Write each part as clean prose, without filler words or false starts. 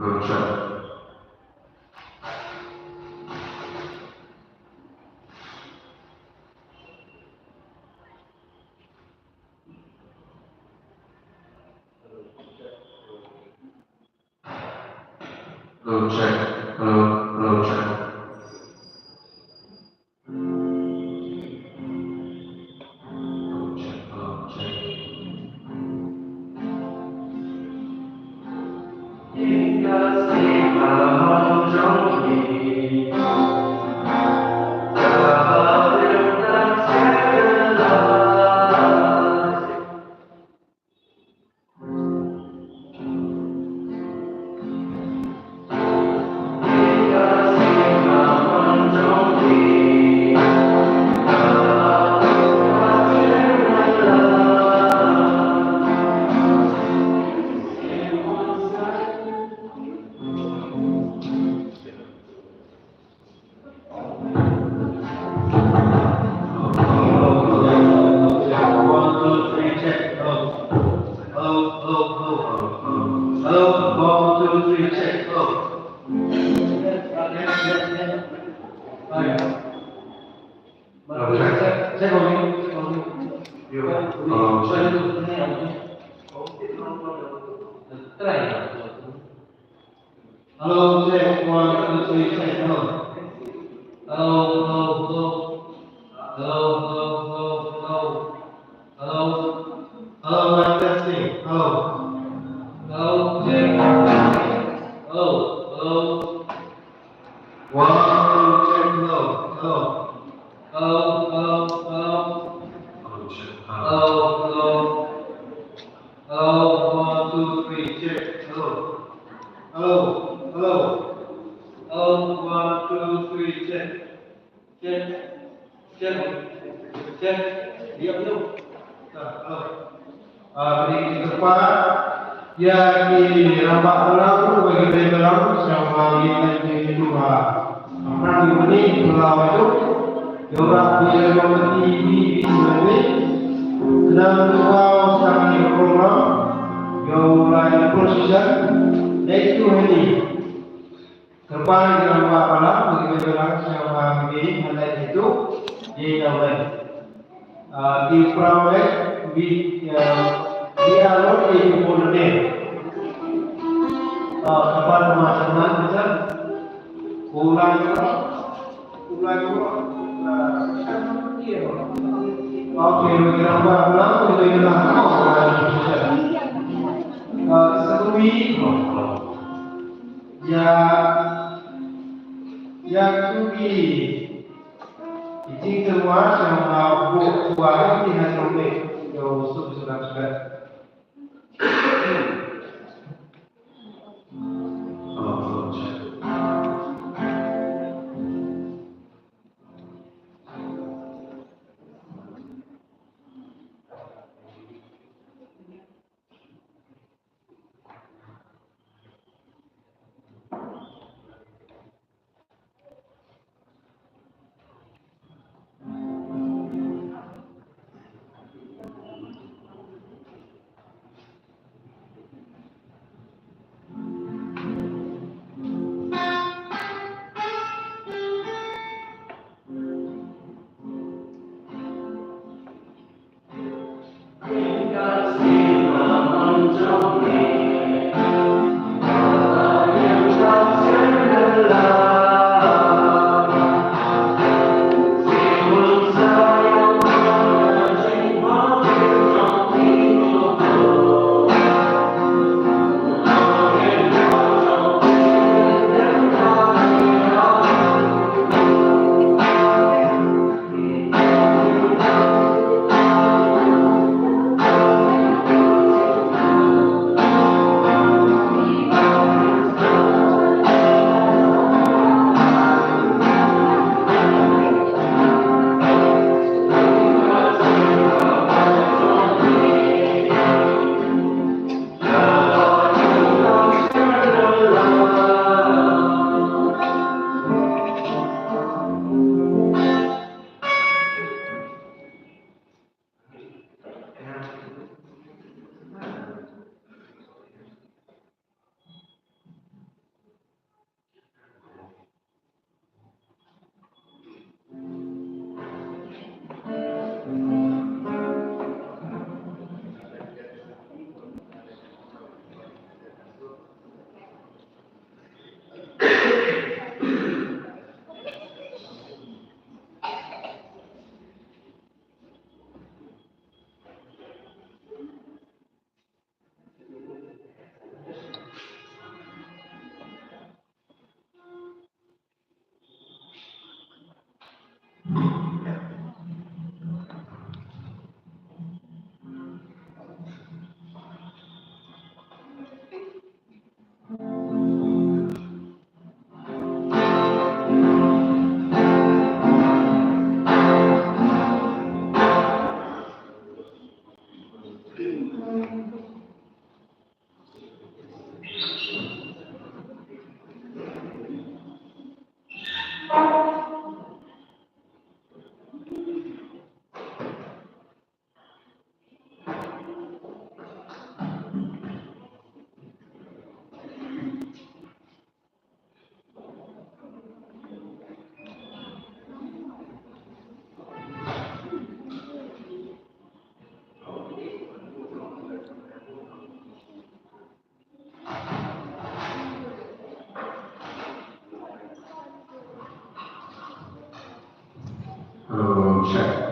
Hello, check. Hello, check. Hello, check. Hello, check. Hello, check. Những cái gì mà mong trong mình giờ đều đang sẽ là những cái gì mà mong trong mình giờ sẽ Hello, check 1, 2, 3, check. Hello. Hello, hello, hello. Hello. Hello, mic testing. Hello. Hello, check. Hello, hello. 1, 2, check. Hello, hello. Hello, hello, hello. Hello, check. Hello, hello. Hello, 1, 2, 3, check. Hello. Hello, hello. Hello, 1, 2, 3, check. Check. Check. Check. Diam. Halo. Beri depan. Ya di rampak ulang bagi dalam sama ini dua. Apa ini melawan itu? Orang dia mengerti di sini. Sedang dua sama di program. Yang lain proses. Itu ini. Depan di rampak ulang bagi dalam sama ini hal itu di dalam. Di proses di dialog itu modern. Tempat pemasangan bisa ulang. Oke, berapa ulang itu hilang. Sekali yang tuki izin semua sama buah ini hanya boleh jauh sudah. Hello, check. check.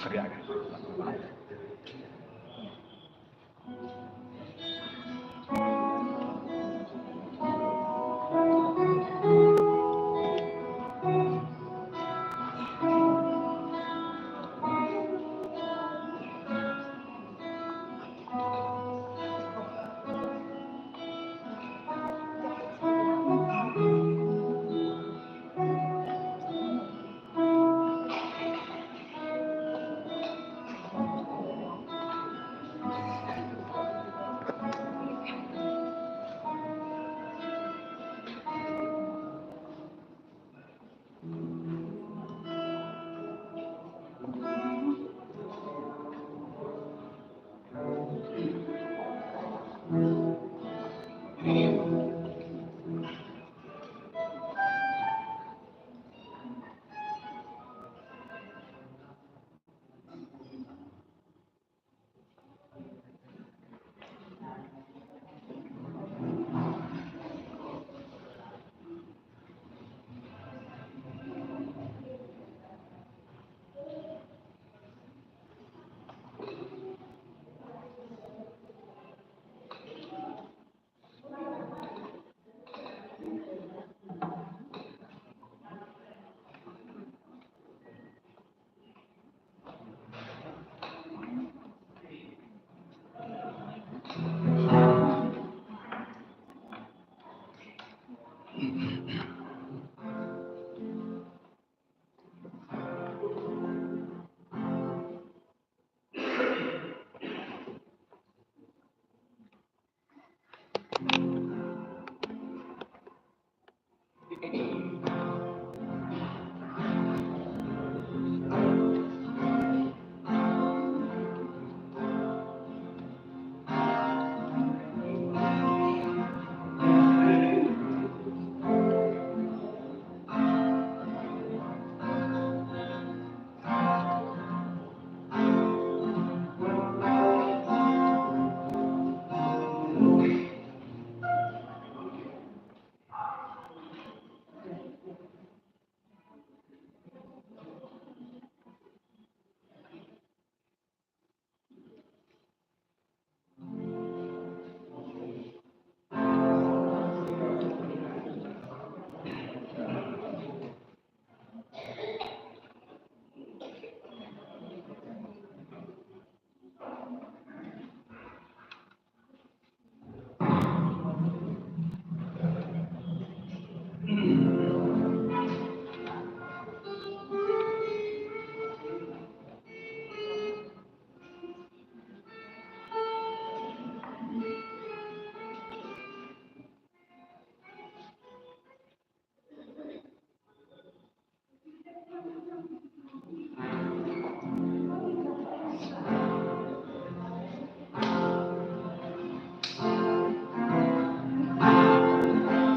seriake.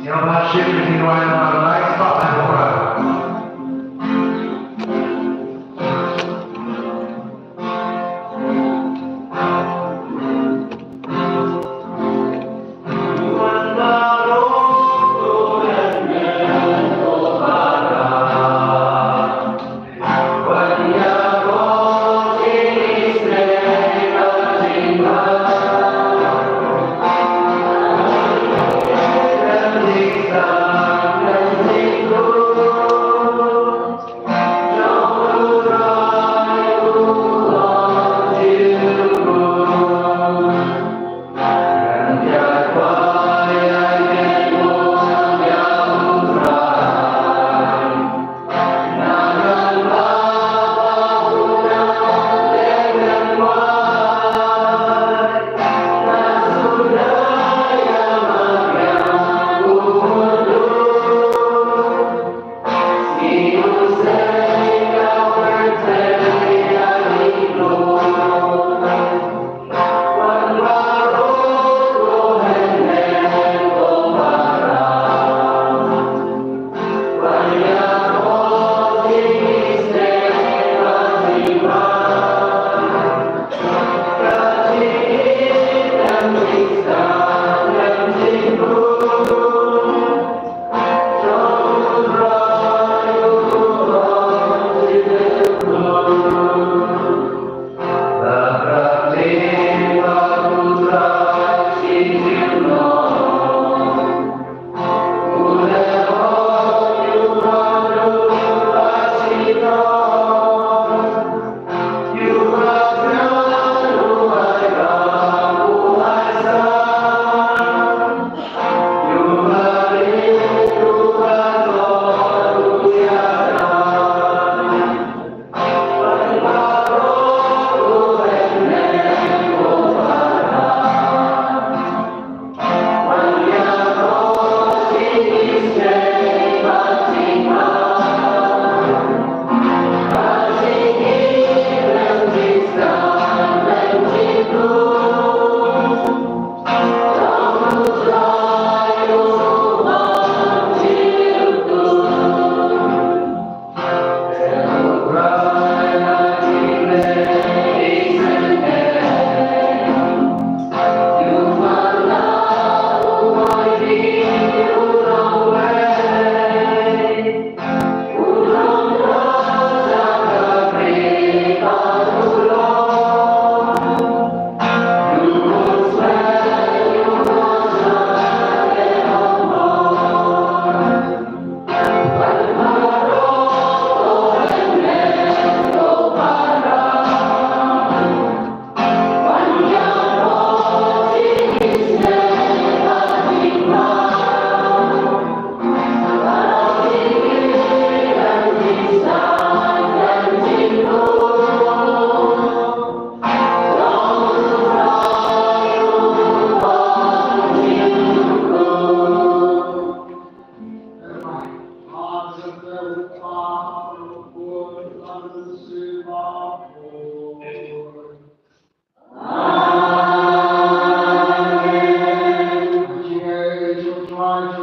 Siapa sih yang live Pak Bora?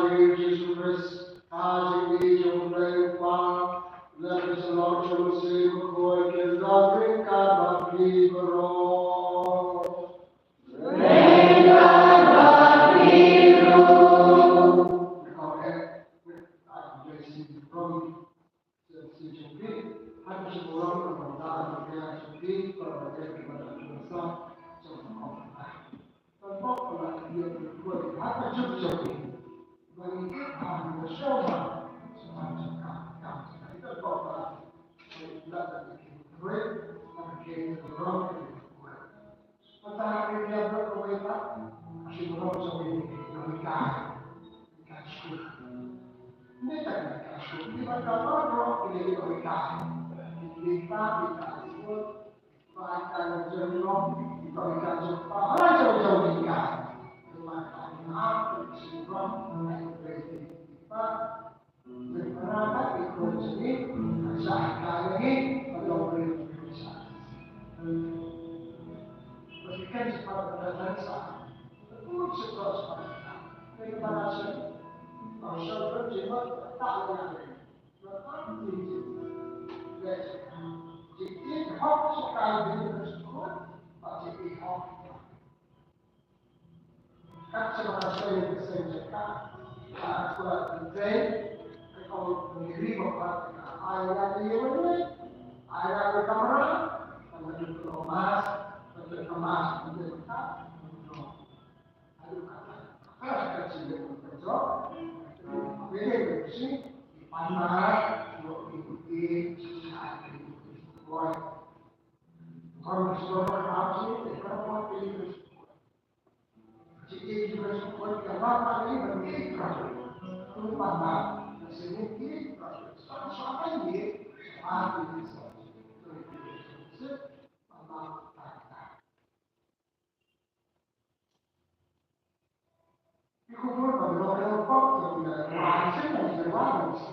Nazaret, Jesus Christ, आज ये जो गए पार, let us Lord to say before it is the drink of the koro. Drink of the koro. Because I blessing from the situation, I just want to know that we are to be for the day of the sun, so the Bapak dia berbuat apa cukup bagi kita bersama semacam kami kita Bapak belajar berbuat bagi orang sementara dia berbuat masih belum sampai menikah kasih ini tak kasih kita kalau ini menikah kita itu bahkan jenuh kita jumpa jauh-jauh nikah berpendapat ikut sini, sahkan ini kalau boleh bisa. Berikan sepada bangsa, betul sekolah sekolah. Dari bahasa, bahasa berjiwa tak boleh. Tetapi jadi hak sekali di sekolah, pasti hak. Các trường hợp xây dựng xây dựng các thực tế kalau negeri bapak ayah dia boleh ayah berkamera menjadi kemas menjadi tak aduh kata kalau kecil betul beda bersih dipandang ikuti saat ikuti sekolah kalau sekolah harus kalau pilih jika juga support ke bapak ini berarti lupa tak sedikit sama ini mati bisa Ikut kalau kok tidak langsung dan jawab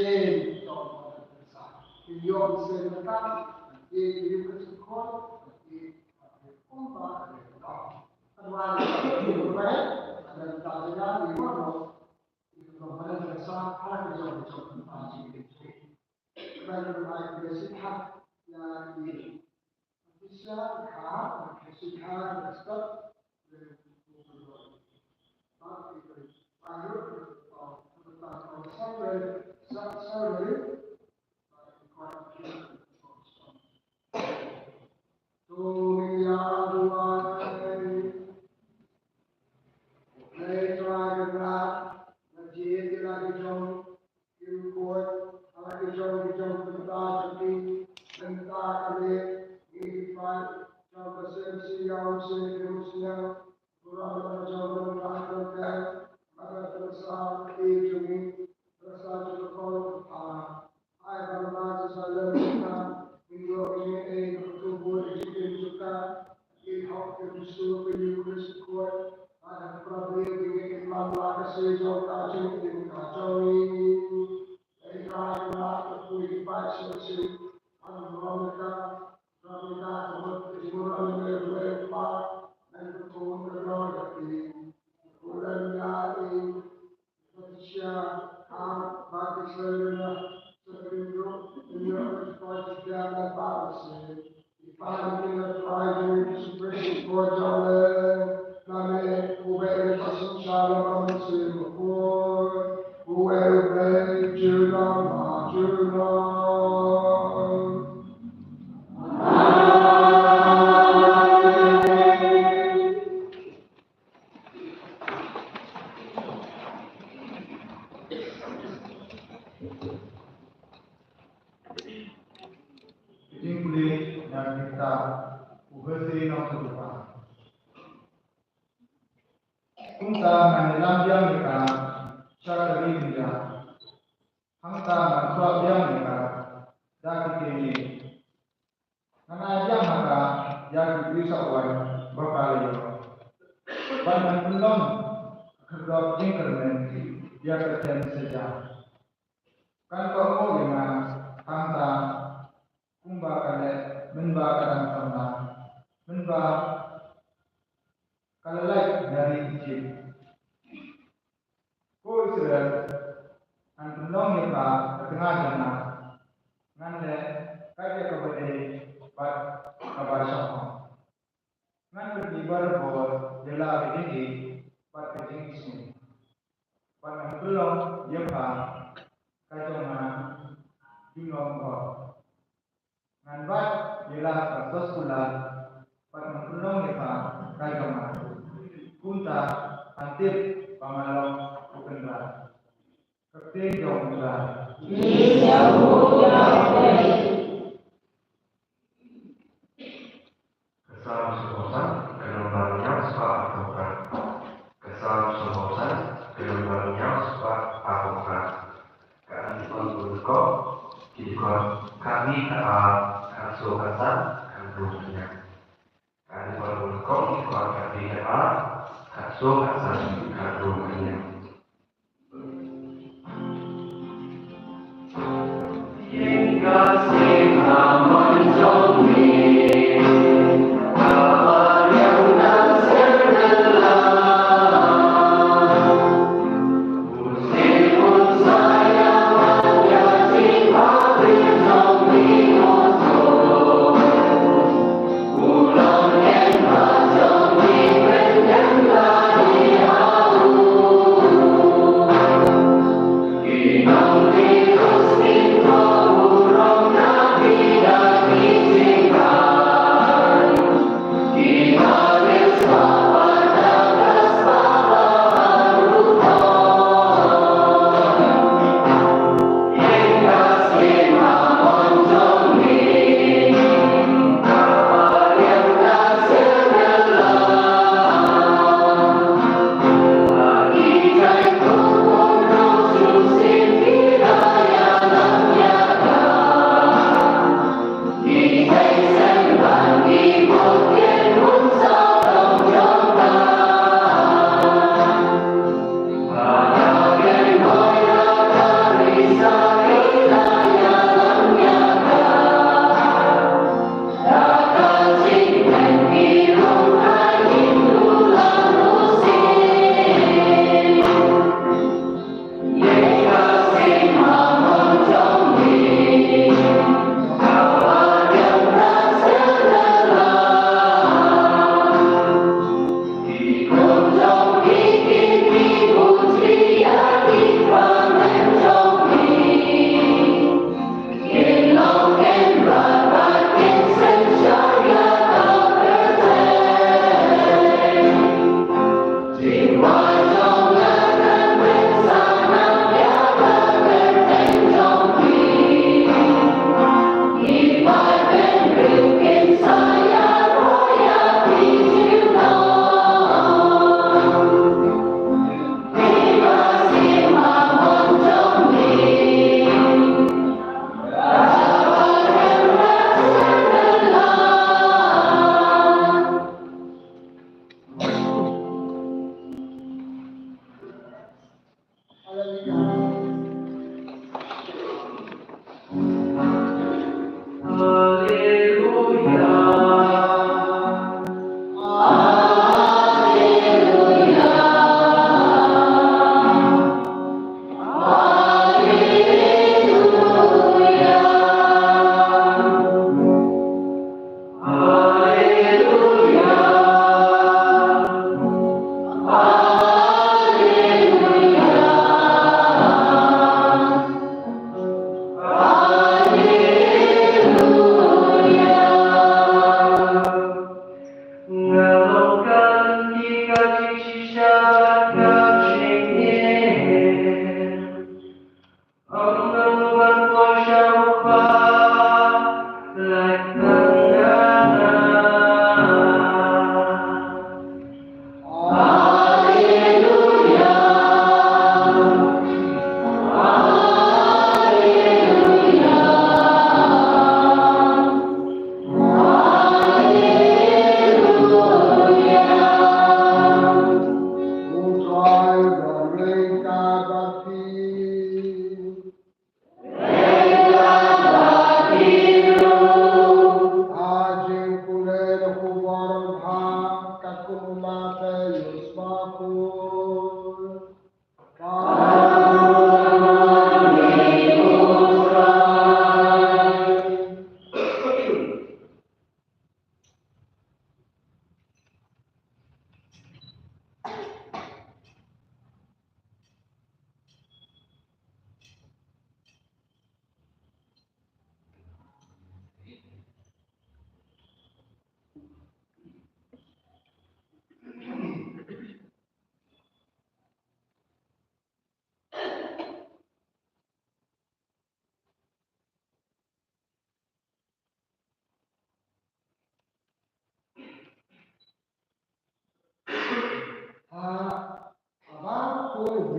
trên trong một cái xã thì dùng sự là các thì những cái sự khó thì không có để đó anh qua thì cũng vậy anh ta sẽ ra thì mất rồi thì còn phải là sao hai cái dòng trong ta chỉ để chơi bây giờ lại cái sự khác là gì bisa khá cái sự khác là rất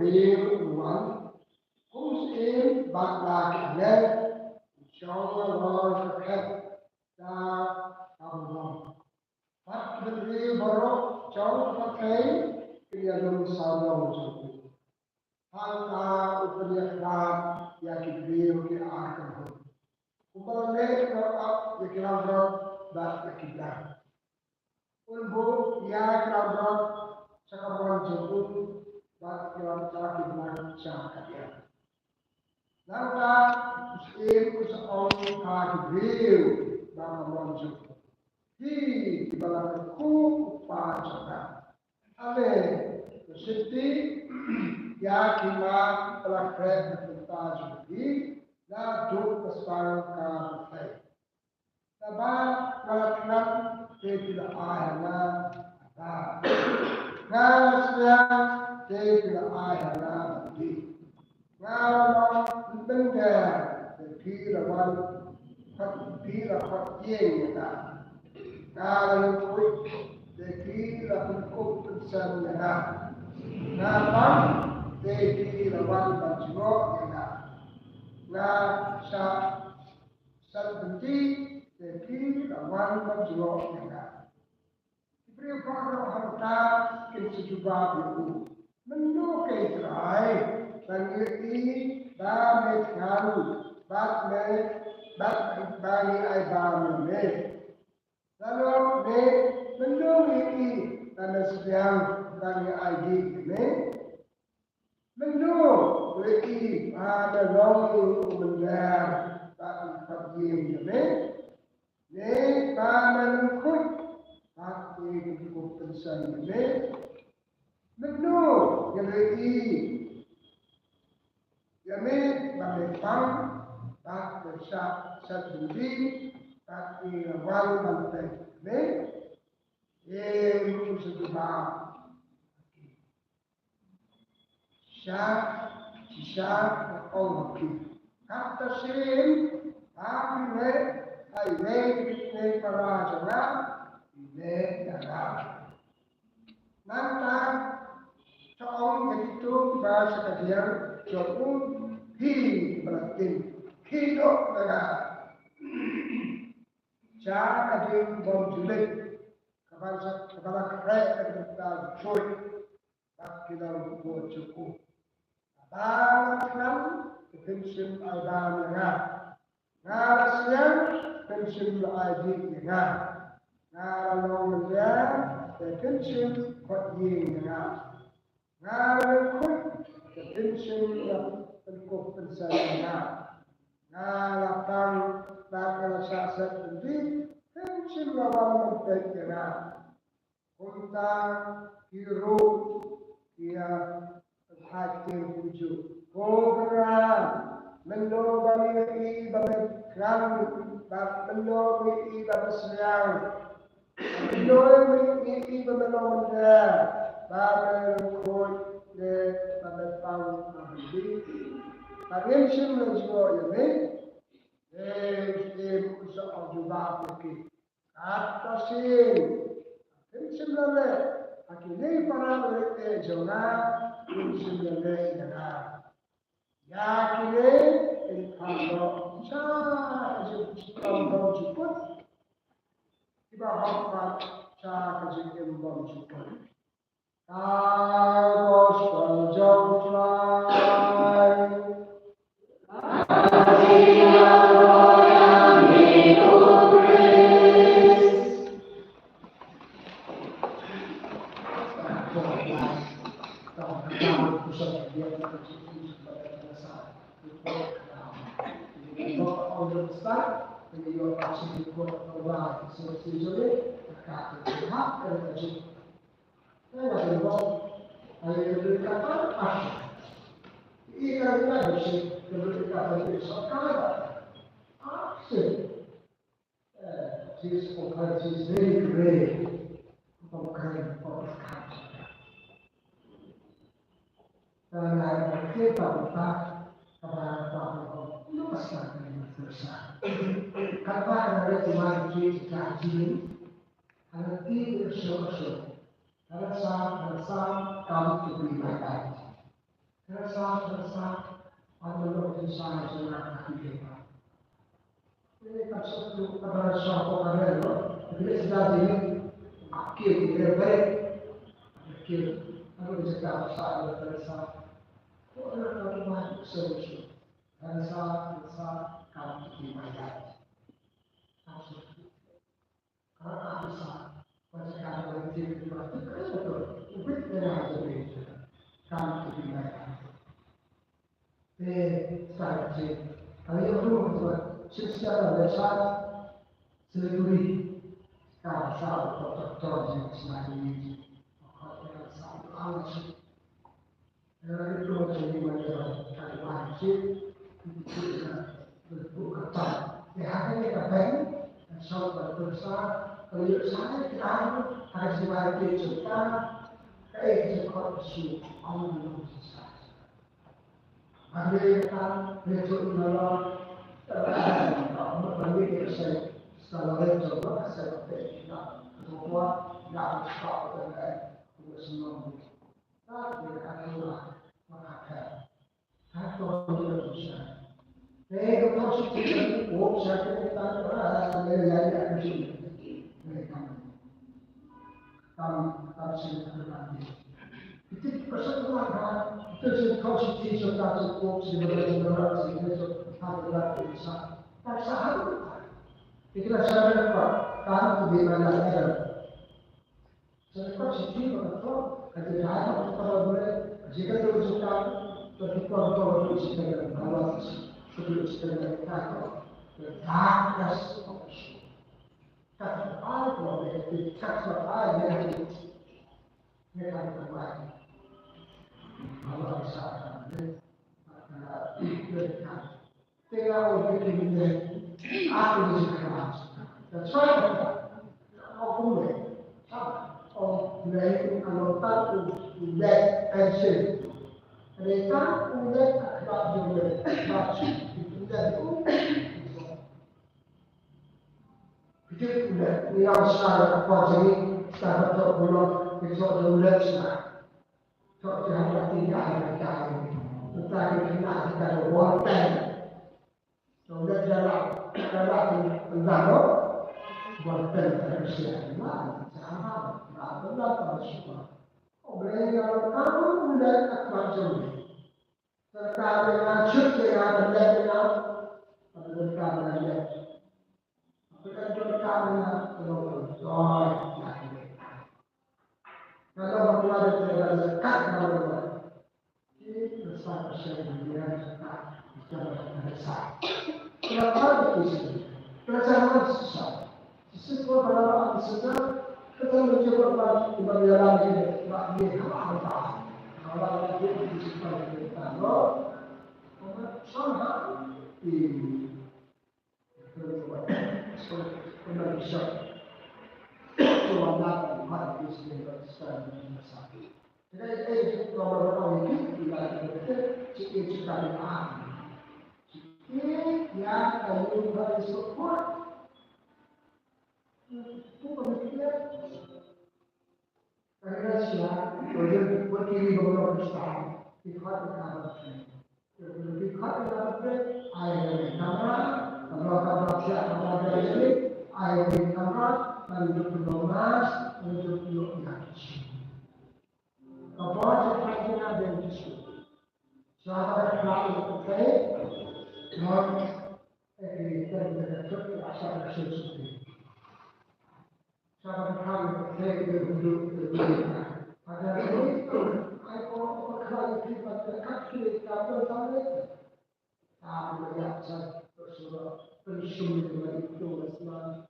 real one, who's in but like net, show the Lord of heaven, that our But the real borrow, show the claim, Kriadum Salom. Hanta upariakram yakibrio ke akan. Upalme up the kilogram that the kidam. Ulbo ya kilogram sakabuan jepun that kilogram kidam syakadia. Nanta usim usaon kakibrio bakabuan jepun. Hi balaku pajana. Amen. Siti ya kima telah berkata jadi la duk keseparan kafir. Sebab melakukan tidak ayana ada. Ngasnya tidak ayana di. Ngalong benda kirawan kira yang ada. Ngalong kuit kira cukup bersama. Napang devi lawan bajro na sa sabdi devi lawan bajro Ibrio karo harta kin sejubah itu menu ke Israel bangiri ba me ngalu bat bani ai ba me lalu ne menu ini dan sedang bani ai di me menu ini ada long menjar tak terjadi me ne ba menukut Hati cukup besar ini, menu yang ini, yang ini memang tak besar sendiri, tapi awal mantai ini, yang sejumlah syak orang kita. Kata sering, tapi ini para jangan. Ini adalah maka seorang itu bahasa kajian jauh hidup dengan cara kajian berjulit kepada kerja kita cuy tak kita buat cukup. Balikkan pensiun agama dengan ngarasnya pensiun agama Ngarang menjadi pensiun kot yenga. Ngarang kot pensiun yang penkup pensayana. Ngarang bakal sasat pendidik pensiun lawan mentekena. Kuntang hirup ia hakim tujuh. Program menobari babekram menobari babesliang. Menurut ini berbeda, bahawa kod de babetang abdi, parensip menjual ini, usaha juga bukti. Atasin, parensip lele, akhirnya para mereka jangan parensip lele jangan. Ya kini kalau saya kalau cukup. Iba hafat sa kajigin bang jukan. Tagos panjang fly. Asia yang hidup beres. Tahu pusat dia kecil sebagai dasar. Itu orang besar. Beliau pasti buat orang sejujurnya dekat hak kerja. Saya berdoa ayat berkata Ia kata berkata sekarang action. She's very great. Bukan podcast. Dan kita berkata kepada Tuhan, lepaskan ini bersama. Kata ada cuma kita ini, ada tidak sosial, ada sam kamu tu pribadi. Rasa Allah bersama dengan kita. Ini kan satu pada suatu pada lo, bila sudah ini akil dia baik, akil aku bisa kata saya rasa, orang orang banyak solusi, rasa kamu tidak maksud, karena bisa macam kata itu betul, ubit dengan itu, kamu tidak. Start sih. Kalau yang belum buat secara besar, selebih kalau dokter yang semakin ini, kalau satu alat sih, itu jadi macam kalian sih, itu berbuka tak. Hanya kita pengen, soal besar, kalau saya kita harus diwajibkan cerita, kayak sekolah sih, Allah belum selesai. Amerika itu adalah bagi saya sebagai contoh seperti kita semua tidak bisa dengan semua tapi adalah maka atau Indonesia. Saya positif saya kita dari sini mereka kami berbagi. Itu persatuan itu positif serta cukup sebenarnya itu adalah bisa. Tak sahabat. Itulah cara kami lebih banyak Saya positif atau ada kalau boleh jika teruskan berfikir kita kalau sebelum kita bertakas kata Allah itu kata Allah yang mereka berbuat. Allah bisa tinggal begini aku disekat dan saya aku mulai anggota udah pensiun mereka udah akbar juga masuk udah itu udah yang sekarang apa jadi sekarang belum besok udah sekarang so jangan tinggal kita tetapi kita berbuatan sudah jalan pendaro buatan manusia mana sama benar manusia boleh kalau kamu mulai akbar jadi serta dengan syukur yang ada dengan kamu dia bukan cuma kamu kalau kalau berada di dekat kalau ini besar dia secara besar. Kenapa begitu? Pelajaran susah. Sesuatu dalam susah kita mencoba untuk berjalan ini bagi apa? Kalau kita disukai kita, lo sama ini Indonesia. Suara mat Islam besar di Masjid. Jadi kalau orang itu tidak cikgu ini yang kamu harus support. Itu pemikiran. Karena siapa orang berdiri beberapa besar dikat dengan dikat dengan ayat kamera, kamera siapa kamera ini ayat kamera untuk menolong untuk mengaji. Apa yang kita ada di sini? Sahabat kalau kita non kita berdekat asal sesuatu. Sahabat kalau kita duduk ada itu, aku kalau kita dekat kita bertanya, apa yang saya bersuara bersuara dengan itu Islam.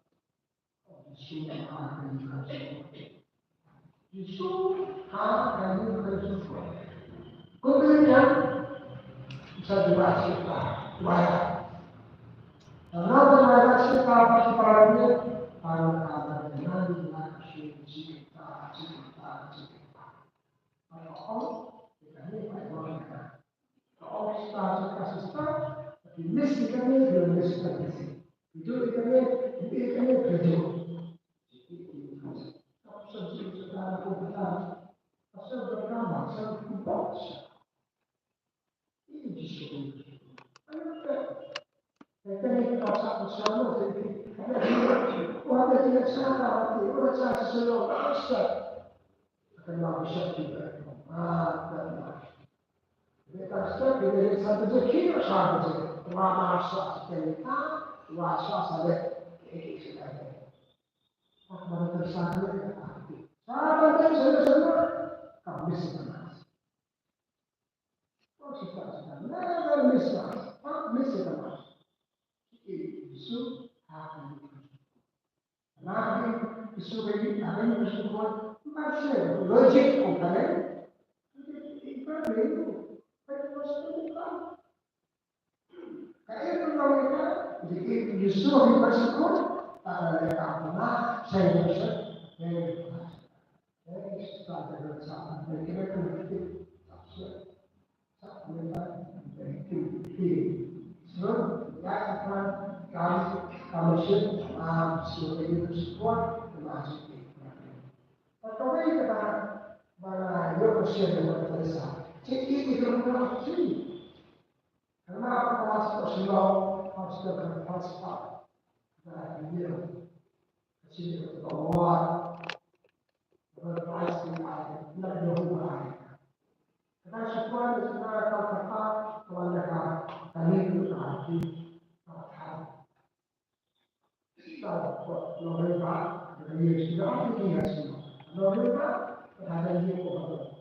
Sunnah akan dikasih. Justru akan dikasih. Kemudian bisa dibahas wajah. Karena wajah kita masih parahnya kalau ada dengan nasi cita. Kalau kita ini baik kalau kita kasih start, tapi mesti kami belum mesti kami. Itu kami kerja. Asal berkama, asal kupas. siamo quando ti lasciava ora c'è solo basta akan bisa juga mereka sudah dari satu kilo saja masa cerita wasa saja sudah akan tersangka sahabat yang semua kami sebenarnya kita never miss us not miss it Isu akan nanti isu ini akan bersyukur masih logik komponen itu kayak mereka jadi justru lebih bersyukur karena saya bisa setelah bersama dan kita kembali saat so that's the plan kami sudah bersyukur termasuk tapi kita mana yo bersyukur dengan terasa jadi itu adalah karena kelas sosial harus berfalsafah dan dia kecil itu awal berfalsafah dan berhubungan. Kita syukur sebenarnya kata keluarga kami itu hati tahan. Kalau loreba dari sudah punya semua. Loreba ada dia kok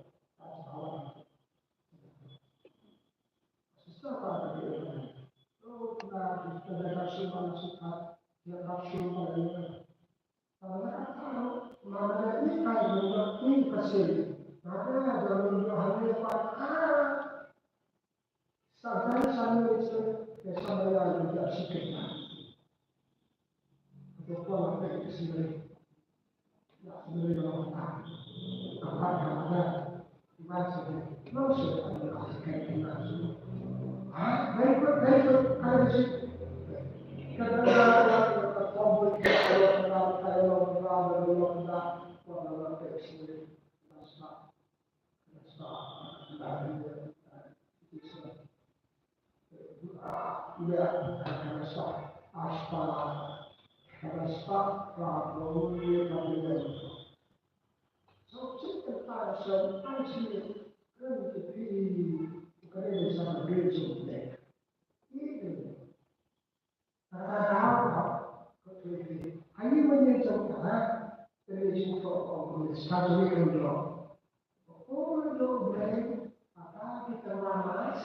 Setelah itu, kita kasih masukan, dia kasih masukan. Kalau mana ini kan juga ini kasih, mana dalam hal sampai itu bersama yang juga sikit. Untuk apa kita sendiri, sendiri dalam apa yang ada di masa ini, langsung ada sikit langsung. Very good. How is it? Hanya menyentuhkan dari satu mikro. Boleh apa kita ramas,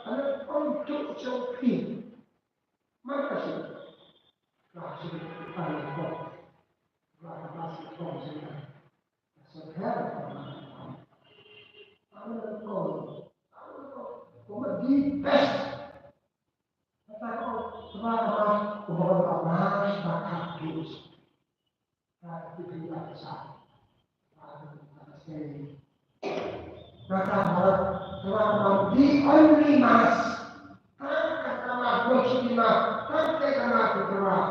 ada untuk copi. Maka sih, kasih paling kok, kasih konsisten. Sekarang ada kok di best. Kenapa keberadaan bakat terus? Tapi tidak besar. Kenapa di only mas? Karena bersyukur, karena bergerak.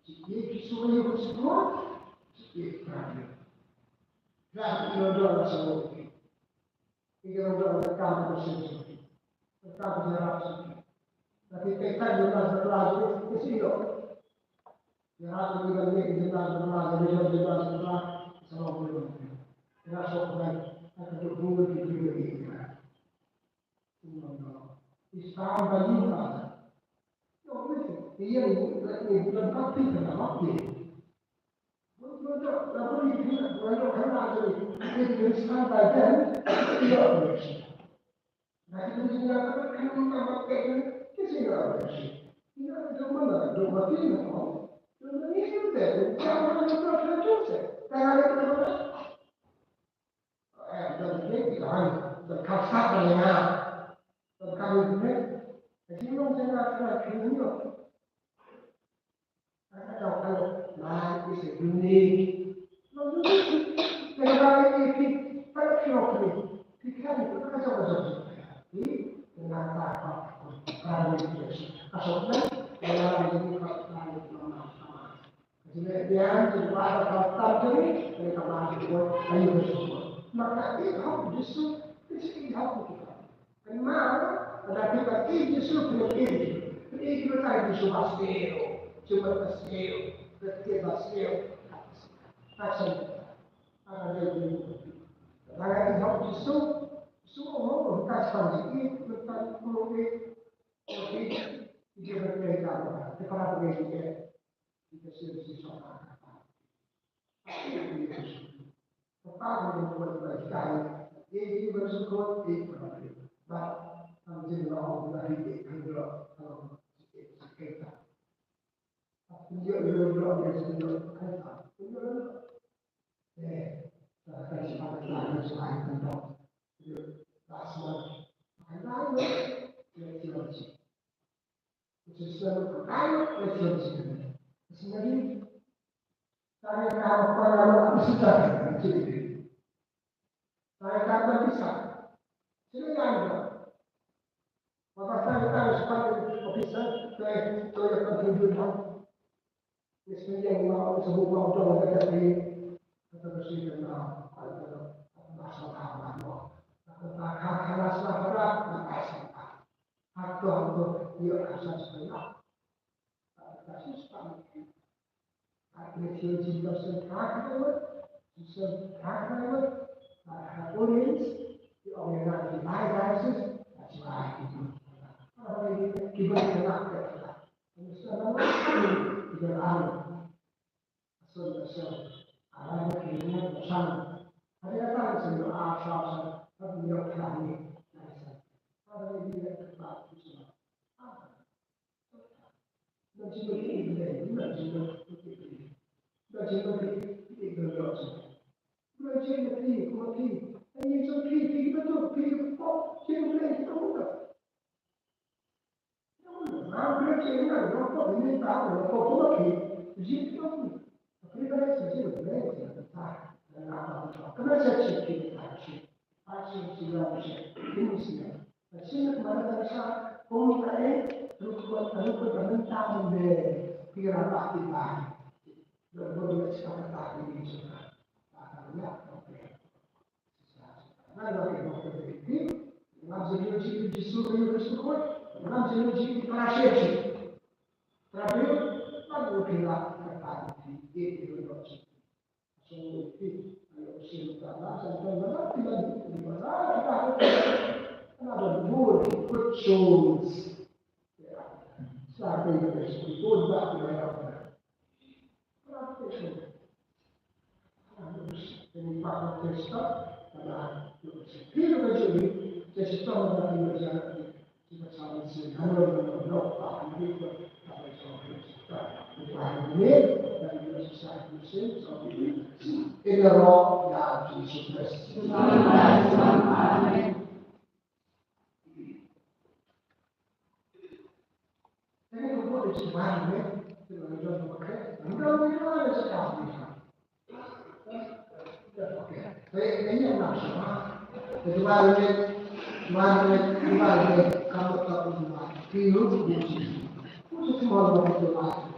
Jika sudah bersyukur, dan inodola semua. Inodola berkata bersyukur, berkata bersyukur. Tapi kita juga berlaku ke sini. Jangan juga kita berlaku sama belum. Kita sopan, kita berdua di dunia ini. Islam bagi kita. Dia bukan kaki dengan mati. Lalu dia kalau hendak jadi Islam badan tidak bersih. Nah itu juga kan memakai kesehatan bersih. Tidak cuma dua kali mau. Jadi itu jangan lupa terus. Jangan lupa. Dan ini kan terkasar dengan terkait ini. Jadi orang jangan kena kalau life is unique. Kalau ini perfectly, kita itu kan sama-sama. Ini dengan apa? Kalau ini asal kalau ini Dia juga ada kata ini mereka masih buat ayu bersyukur. Maka ilham justru ilham kita. Karena ada kita ini justru belum ini. Ini kita tahu justru masih cuma masih ketika masih action ada dia. Karena ilham justru semua orang kasih ini tentang mungkin dia berbeda. Sekarang berbeda. Kita sudah sesuatu. Pertama membuat belajar, ini bersyukur di perhatian. Baik, menjadi orang dari kedua kalau kita. Dia berdoa dari sudut kata. Saya kasih pada selain tentang dasar. Karena itu sesuatu perkara itu sebenarnya saya kalau pernah sudah jadi saya kata bisa silakan maka saya harus sebagai officer saya kontribusi misalnya yang mau sebut mau coba jadi kata bersih dan atau masalah apa karena sahabat masalah atau dia asal sebenarnya kasih sekali. Appreciate the person practical, some practical, audience, the organized eyeglasses, that's why I do. Keep it in the lock there. And the other, so, I like to hear the sound. I think I found some art shops of New York County. How do they do that? Don't you look at it? Don't you look at it? Belajar berdoa. Belajar berdoa. Ini seperti betul. Kok siapa yang tahu? Nah, belajar dengan rokok ini tahu rokok lagi. Jadi tu. Tapi belajar belajar. Kenapa saya cakap asyik siapa ini sih? Asyik mana terasa komunikasi rukun bermentang di pikiran aktif. Berbuat sekarang tak ini sudah akannya oke. Nah, kalau ini langsung diuji disuruh bersyukur, langsung diuji prasyaji. Terakhir, lalu kita katakan itu berdoa. So itu kalau siapa sampai mana tidak dimana kita ada good souls. Sampai bersyukur tak berdoa. Ini Pak Krista, adalah hidup kecil. Jadi tahun dari berjalan kita sama sih. Kalau berdoa, hidup sampai Krista. Ini dari susah musim, ini roh yang Yesus Kristus. Amin. Ini bukan semuanya. Mudah-mudahan sekali. Ini yang masalah. Kecuali kamu tak punya hidup di sini. Khusus semua orang tua.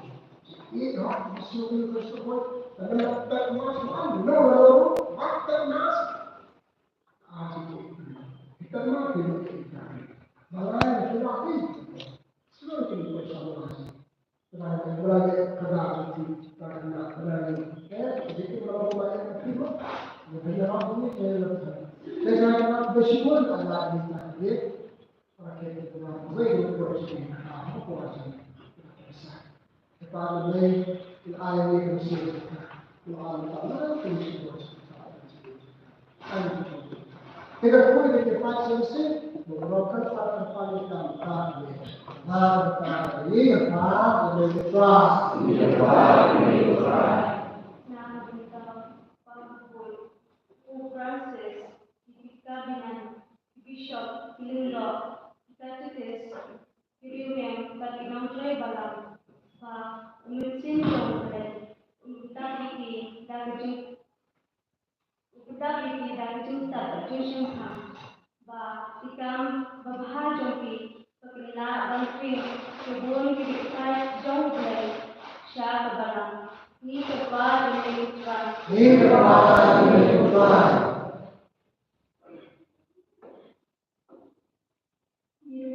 Itu sudah tersebut. Dan dapat masalah. Lalu dapat masalah. Kita mati kita. Malah sudah itu. Sudah itu bersama. Berbagai kerja itu karena sedikit banyak terima. Jadi orang ini saya sangat bersyukur Allah ini pakai itu boleh bersih. Apa saja. Kepada beliau ayat ini bersih. Tuhan Allah bersyukur. Kita boleh dipaksa melakukan apa-apa kami. Nah, ini apa? Ini apa? Nah, kita Pak Francis, kita dengan Bishop Linggo, kita tulis video yang bagi nongkrong balam, Pak Unusin Nongkrong, kita bikin dari juta berjuang ham, Pak ikam berbahaya joki. Pagkila bangkring, subun kibikay jong play, siya kabalang. Ni kepada ini Tuhan. Ni kepada ini Tuhan. Ni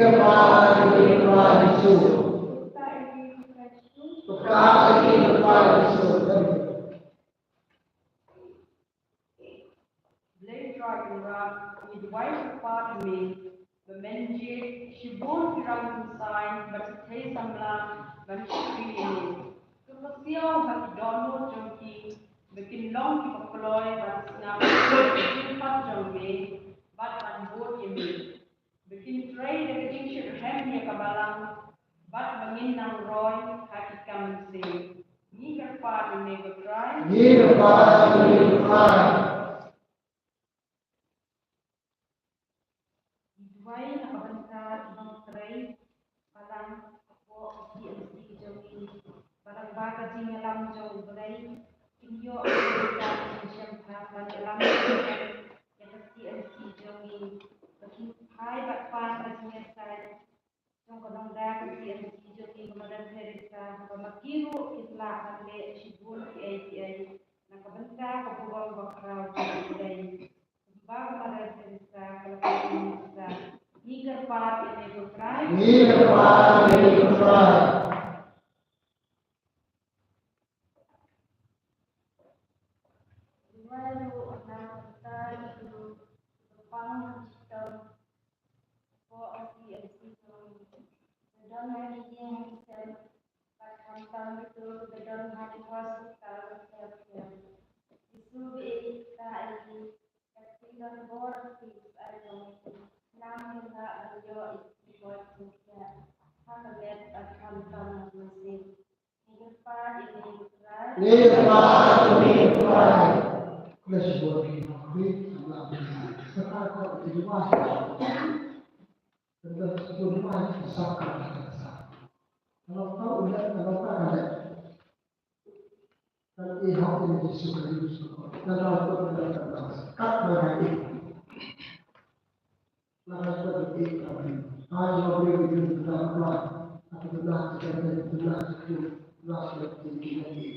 kepada ini Tuhan Yesus. Kepada ini Tuhan Yesus. Bikin tray dan kecil hem dia kabalang, bat menginang roy hati kami sih. Ni kerpa ini bertrai. Ni kepada ini Tuhan. Duai nak bentar bang tray, balang aku mesti jauhi, balang baga jingalam jauh berai, inyo kita macam apa dalam yang mesti jauhi. Hai bat pan rasanya saya yang kadang dah kerja di joki kemudian Teresa pemakiru Islam ande sibul API nak kebentar kebuang bakrau dari bang kemudian Teresa kalau kita ni kerpat ini berkrai Ni kepada ini Tuhan. Lalu anak kita itu depan kita. Gedang hari yang kita lakukan itu gedang hari hospital siap-siap. Isu kita ini ketinggalan bor ada namun tak ada buat kita hamlet akan masing. Ini depan ini berat. Ni kepada ini Tuhan. Kita sebut ini sama sekarang kau di rumah. Kita sebut rumah disahkan. Kalau kau lihat, kalau tak ada, dan ihak ini disukai disukai. Dan kalau kau tidak ada, kat berhati. Maka seperti itu kami. Hanya boleh hidup benar-benar. Atau benar kita benar benar seperti ini.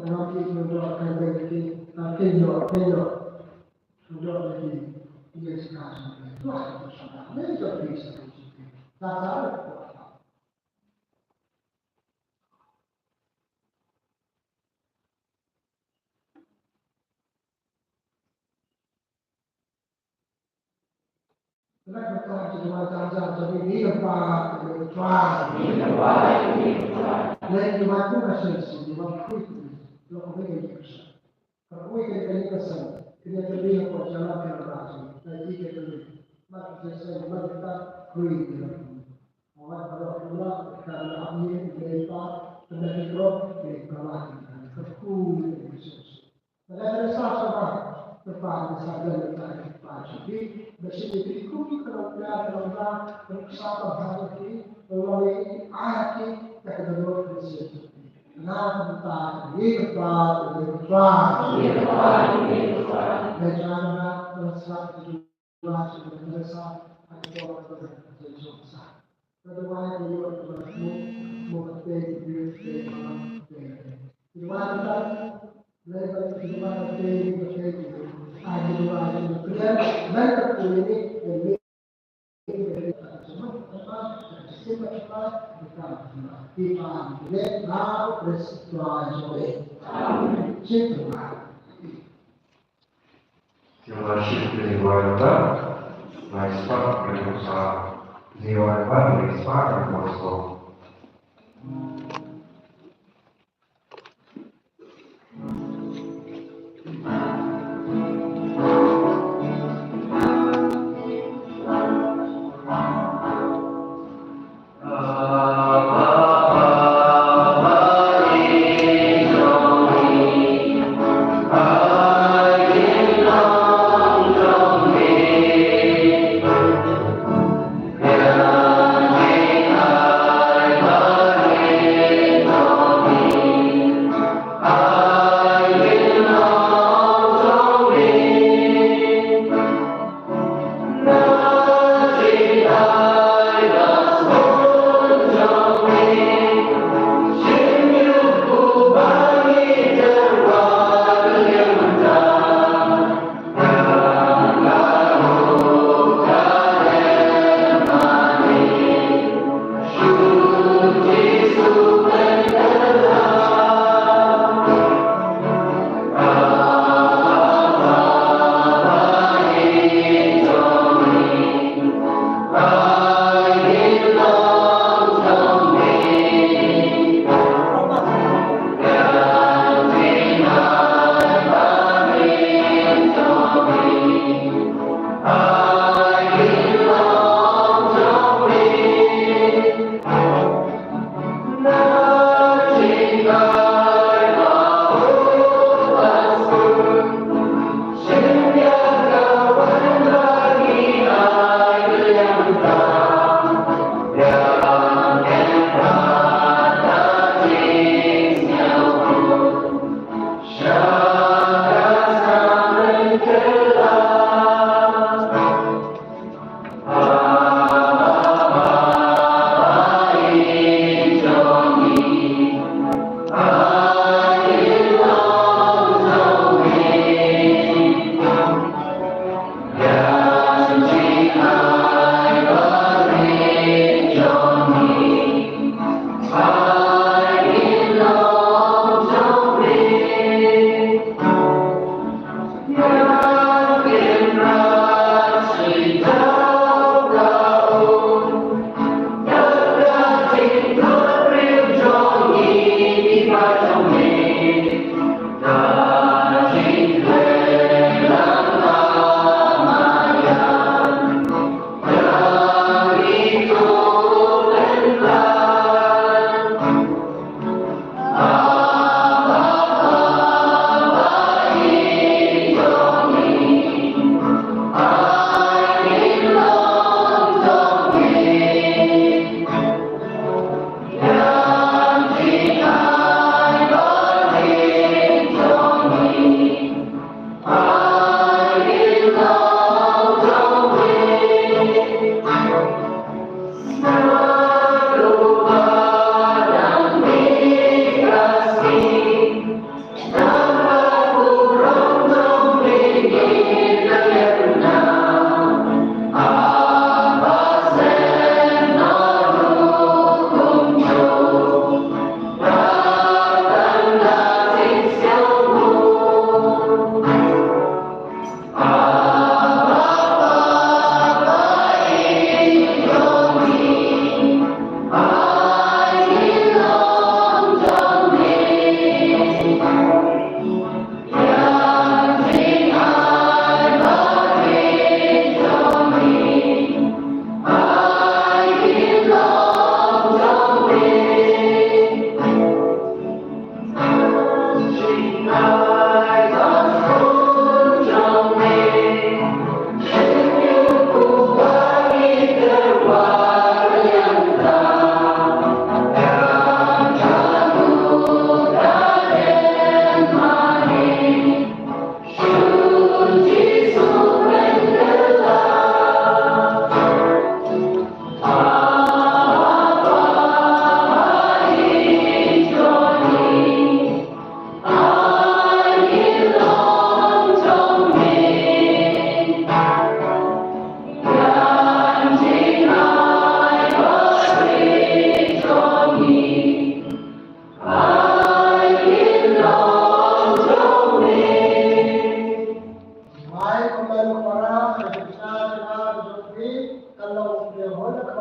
Nanti kita akan berhenti. Kenyo. Sudah lagi dia sekarang. Tuhan bersama. Mereka bisa. Tak ada. Kenapa Tuhan cuma jangan jadi ini kepada Tuhan. Ini kepada ini Tuhan. Dan cuma tu masih cuma kuit. Kalau kau ini kesal. Kalau kau ini kesal. Kita terlihat pada jalan yang berasal. Dan jika terlihat, maka saya kita kuit. Orang kalau keluar karena api mereka sedang hidup di bawah kekuatan Yesus. Maka saya sama kepada sahaja kita jadi bersih kulit kalau kita bersama hati melalui ayat kita kedua Yesus. Nah, kita ini dan jangan berserah kedua sebenarnya atau Yesus. Kedua beliau bertemu mengerti diri malam kedua kita lepas kedua ini berkait ada dua kemudian mereka ini semua kita lalu bersesuai cinta. Terima kasih kepada Maispa Perusa Dewan Maispa dan Moskow. Yeah.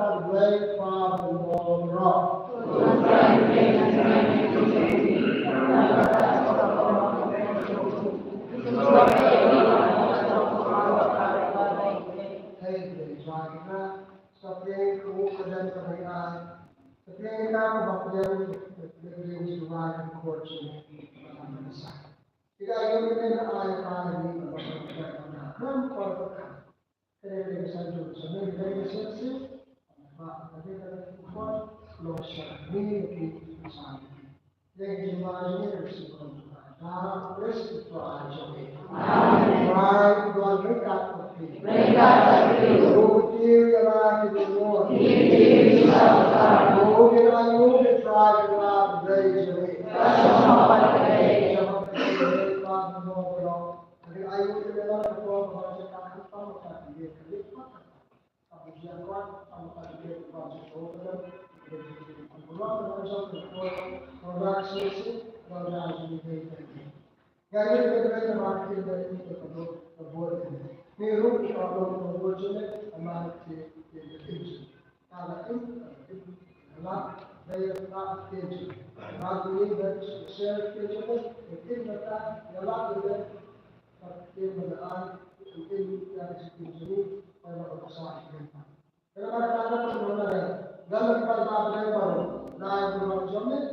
God, great Father, Lord, rock. Sampai kemudian kemudian, sampai kita kemudian lebih divine coaching. Jika ingin mengenai ayat ini, kan perhatikan. Kerana saya juga sebenarnya dari sisi, maka kita buat lotion ini kita yang dimana ini bersifat nah bersifat jadi. Right, Tuhan berkat tapi. Bukti ialah kita semua. Bukti ialah bukti terakhir dari jadi. Jadi ayu kita adalah ketua kebangsaan kita maka dia kerja. Kemudian kan sama dia kebangsaan Pulang dengan produksi produksi ini. Jadi kita makin dari itu berbuat ini. Miru kalau berbuat ini amat itu. Kalau itu adalah daya tarik itu. Kalau ini dari share itu itu mereka adalah itu berkenaan itu yang disebut pada usaha kita. Kalau kita sebenarnya dalam kita baru naik berjumlah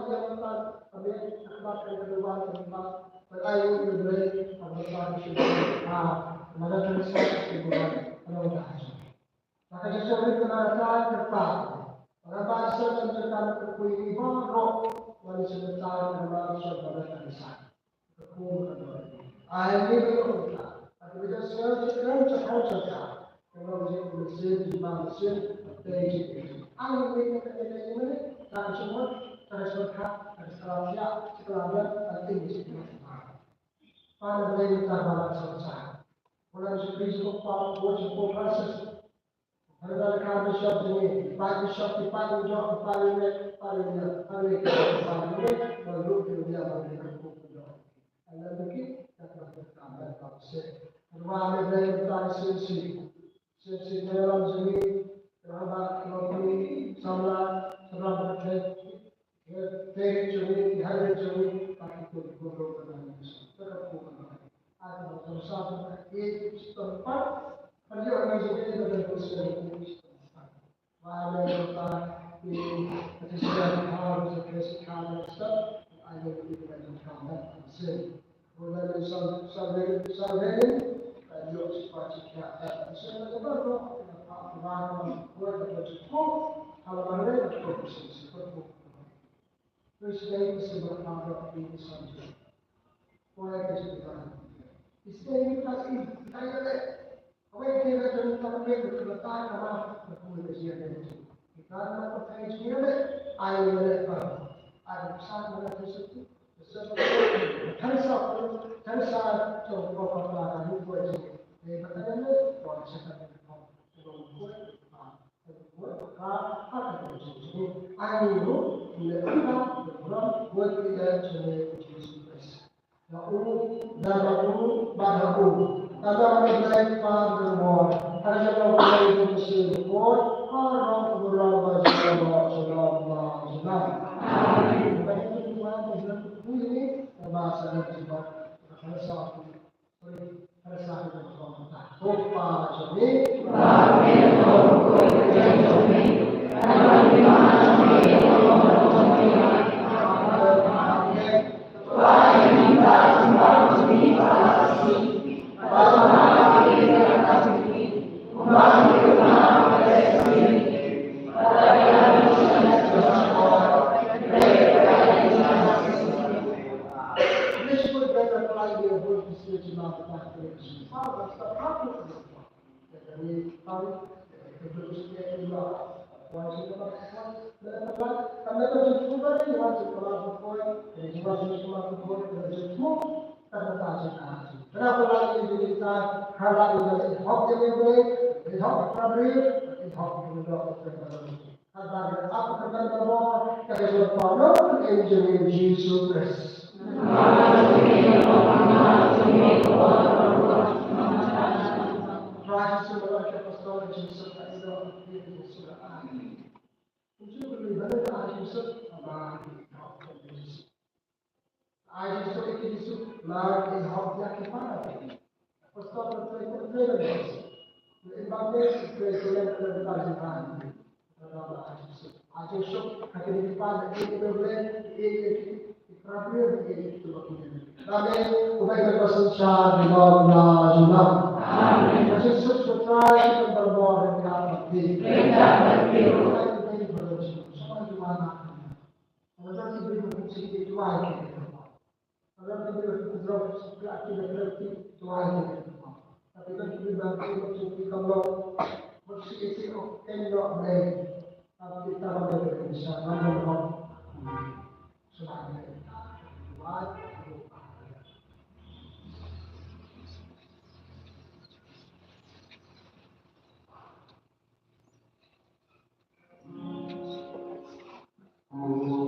menjalankan akhlak yang kedua tentang berayu berbeli anggota syurga. Maka teruslah hubungan penuh hasil. Maka sesuatu kenarakan tetap. Maka bahasa tentang kekuatan roh wali sebentar dalam syurga dan kekuatan. Ini belum kita. Tapi kita sekarang cakap. Kalau dia bersih di manusia, dari itu. Alam ini tak semua tersekat, terselaya, sekalian tinggi semua. Pada dari tahapan selesai. Mulai dari sekolah, sekolah proses. Pada kami shop ini, pagi shop di pagi job, pagi baru dia bagi berkumpul. Anda mungkin dapat bertambah proses. Rumah ada dari sisi. Sisi dalam sini, terhadap ekonomi, salah, terhadap cumi, hari cumi, tapi kurang dengan terkuat. Ada bersama itu setempat, kerja organisasi dan proses Wala kita di kesehatan harus kesehatan step, ada di dalam kamar mesin. Mulai dari salveri Yo sifatnya saya baru orang buat berjuang kalau mereka berproses seperti terus dari seberapa ini saja boleh kita istilah kasih saya awak kita jangan sampai berlebihan karena berkulit kesian itu kita nak pakai jiran air mereka ada besar mereka itu Tansa to proper new project. They but then for second I know the work with the Jesus. Now, Badaku, another black father war, another way to see the war, or not the Lord was bahasa dan juga bahasa dan Rupa jadi Kenapa lagi diberita kalau itu hak yang baik, hak pabrik, hak Ada apa terkandung dari Paulus Injil Yesus Kristus. Christ sebagai apostol Jesus adalah Yesus Amin. Untuk beribadah Yesus aman. Yesus itu Yesus lagi hak yang kepada. Apostol terus Ibadah Kristus terdapat. Yesus akan dipanggil ini boleh ini problem ini tu kami ubai berpesan di dalam jimat. Yesus berkata berbuat dengan hati. Ini berdosa. Sama di mana? Kalau kita berfungsi itu lagi. Kalau kita berfungsi itu lagi. Tapi kalau kita berfungsi kalau bersih itu enggak baik. Tapi kita bisa mengenal sebagai wajib. Oh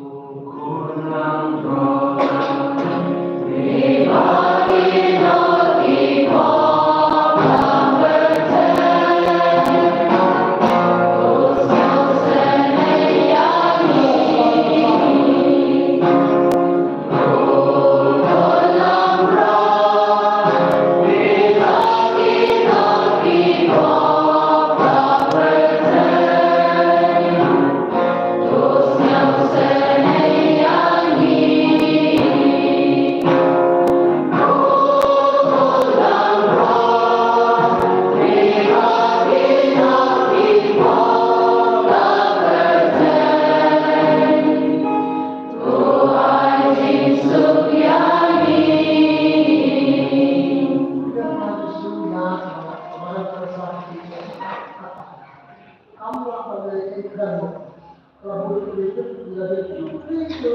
So,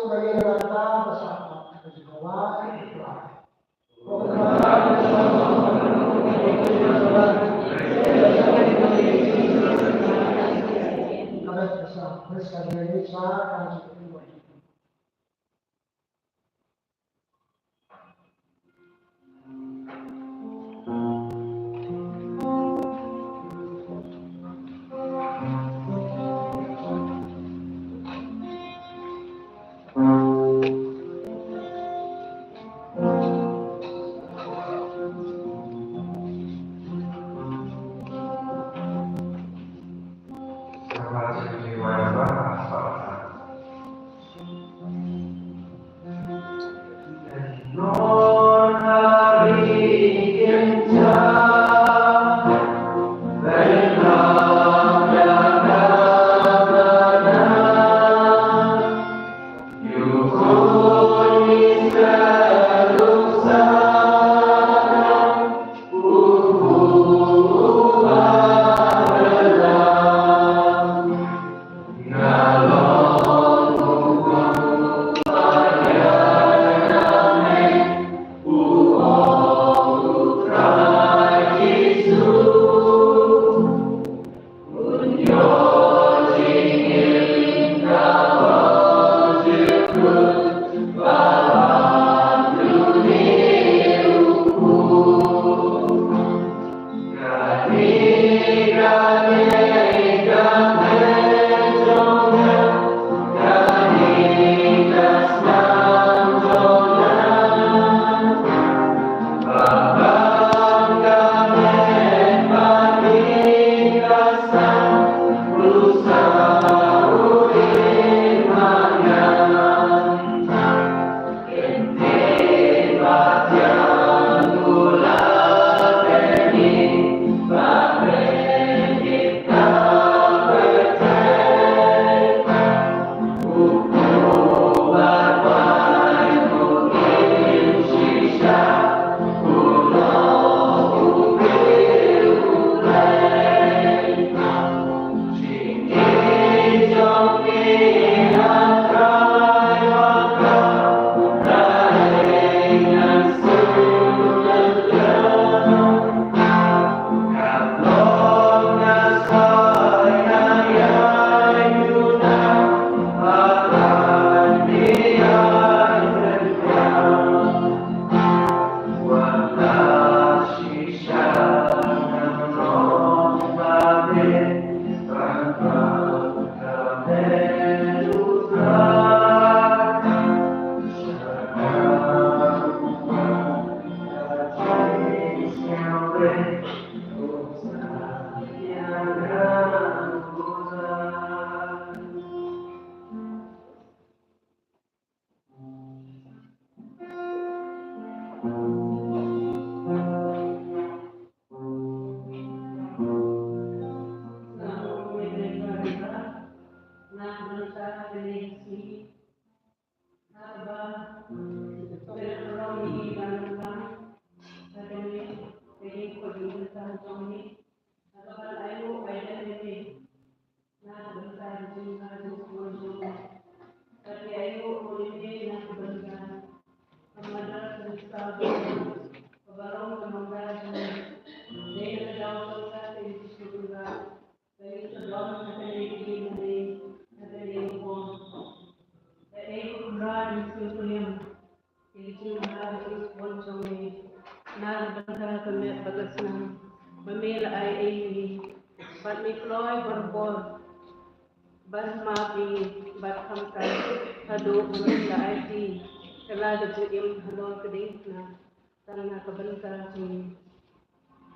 ngayon nata, pasama ka sa gawa, ay ipra. Kamat sa presbytery sa kanto ng Washington.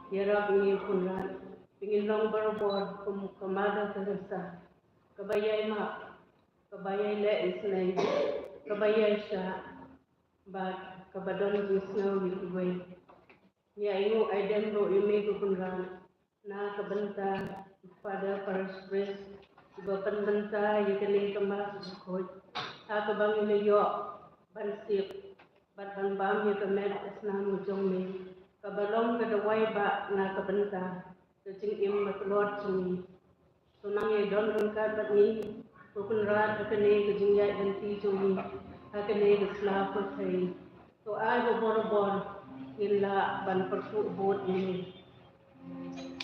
Yarap ini kunran, pingin long berbor kemada terasa, kebayai mak, kebayai le islay, kebayai sya, bat kebadon wisnu wikuway. Ya ingu aiden ro yume kunran, na kebenta pada parspres, ibapan benta yikeling kemas sukoj, ha kebang yo bansip, bat bang bam yikemet esna mujong me. Kabalong kadaway ba na kabenta Kecing im matlot sumi. Sunang ye don rungkat batni. Kukun rat hakane kejing yai ganti sumi. Hakane kesla pertai. So I bor illa ban persu bot ini.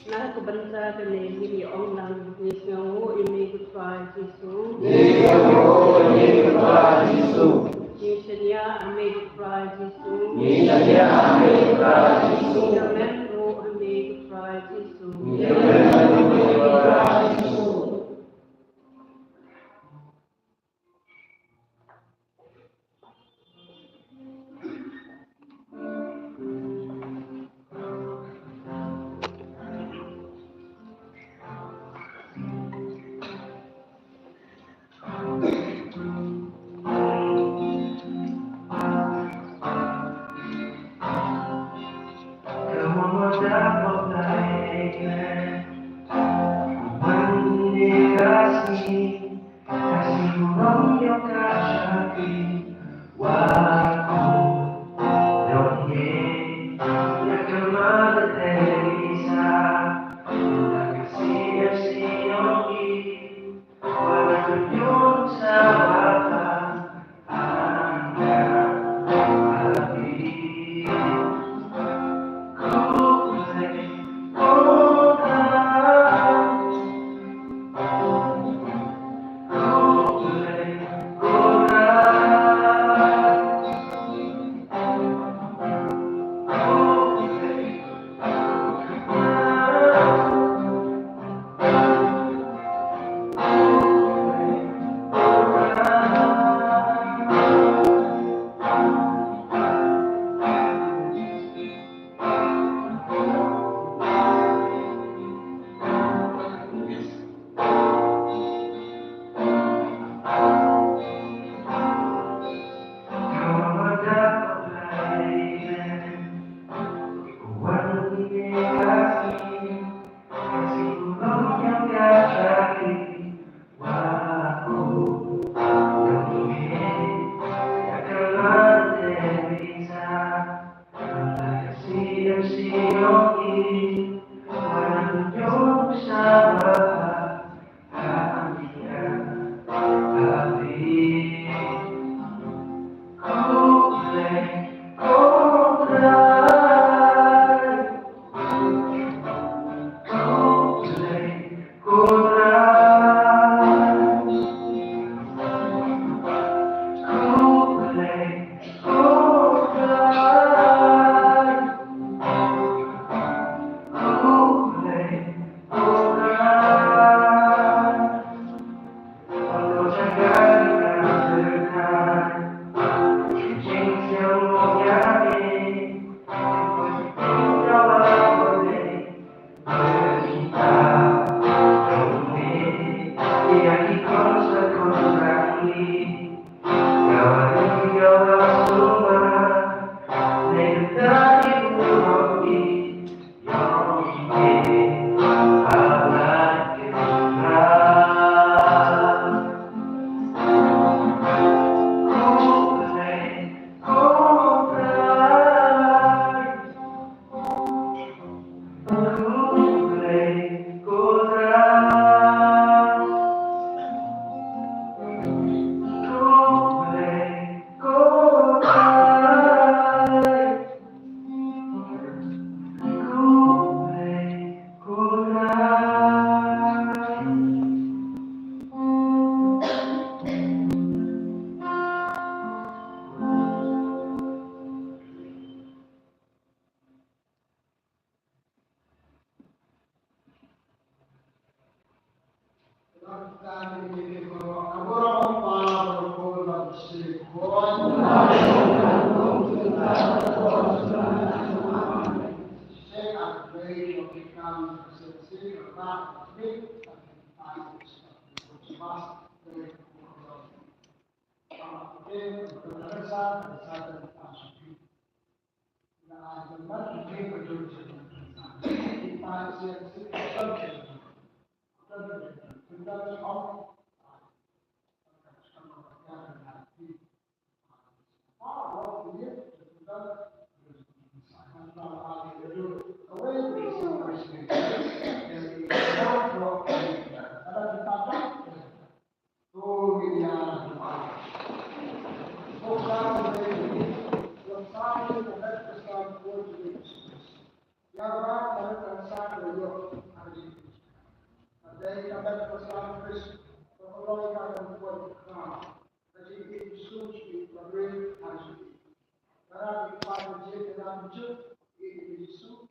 Nah kebensa kene ini onglang ni sengawu ini kutwa Yesus. Ni sedia ame kutwa Yesus. Ni men ro ame kutwa Yesus. Away with say that was not Christ, but the Lord God of what come. That you get the suit you for real and you. But I be part of it and I'm just it is suit.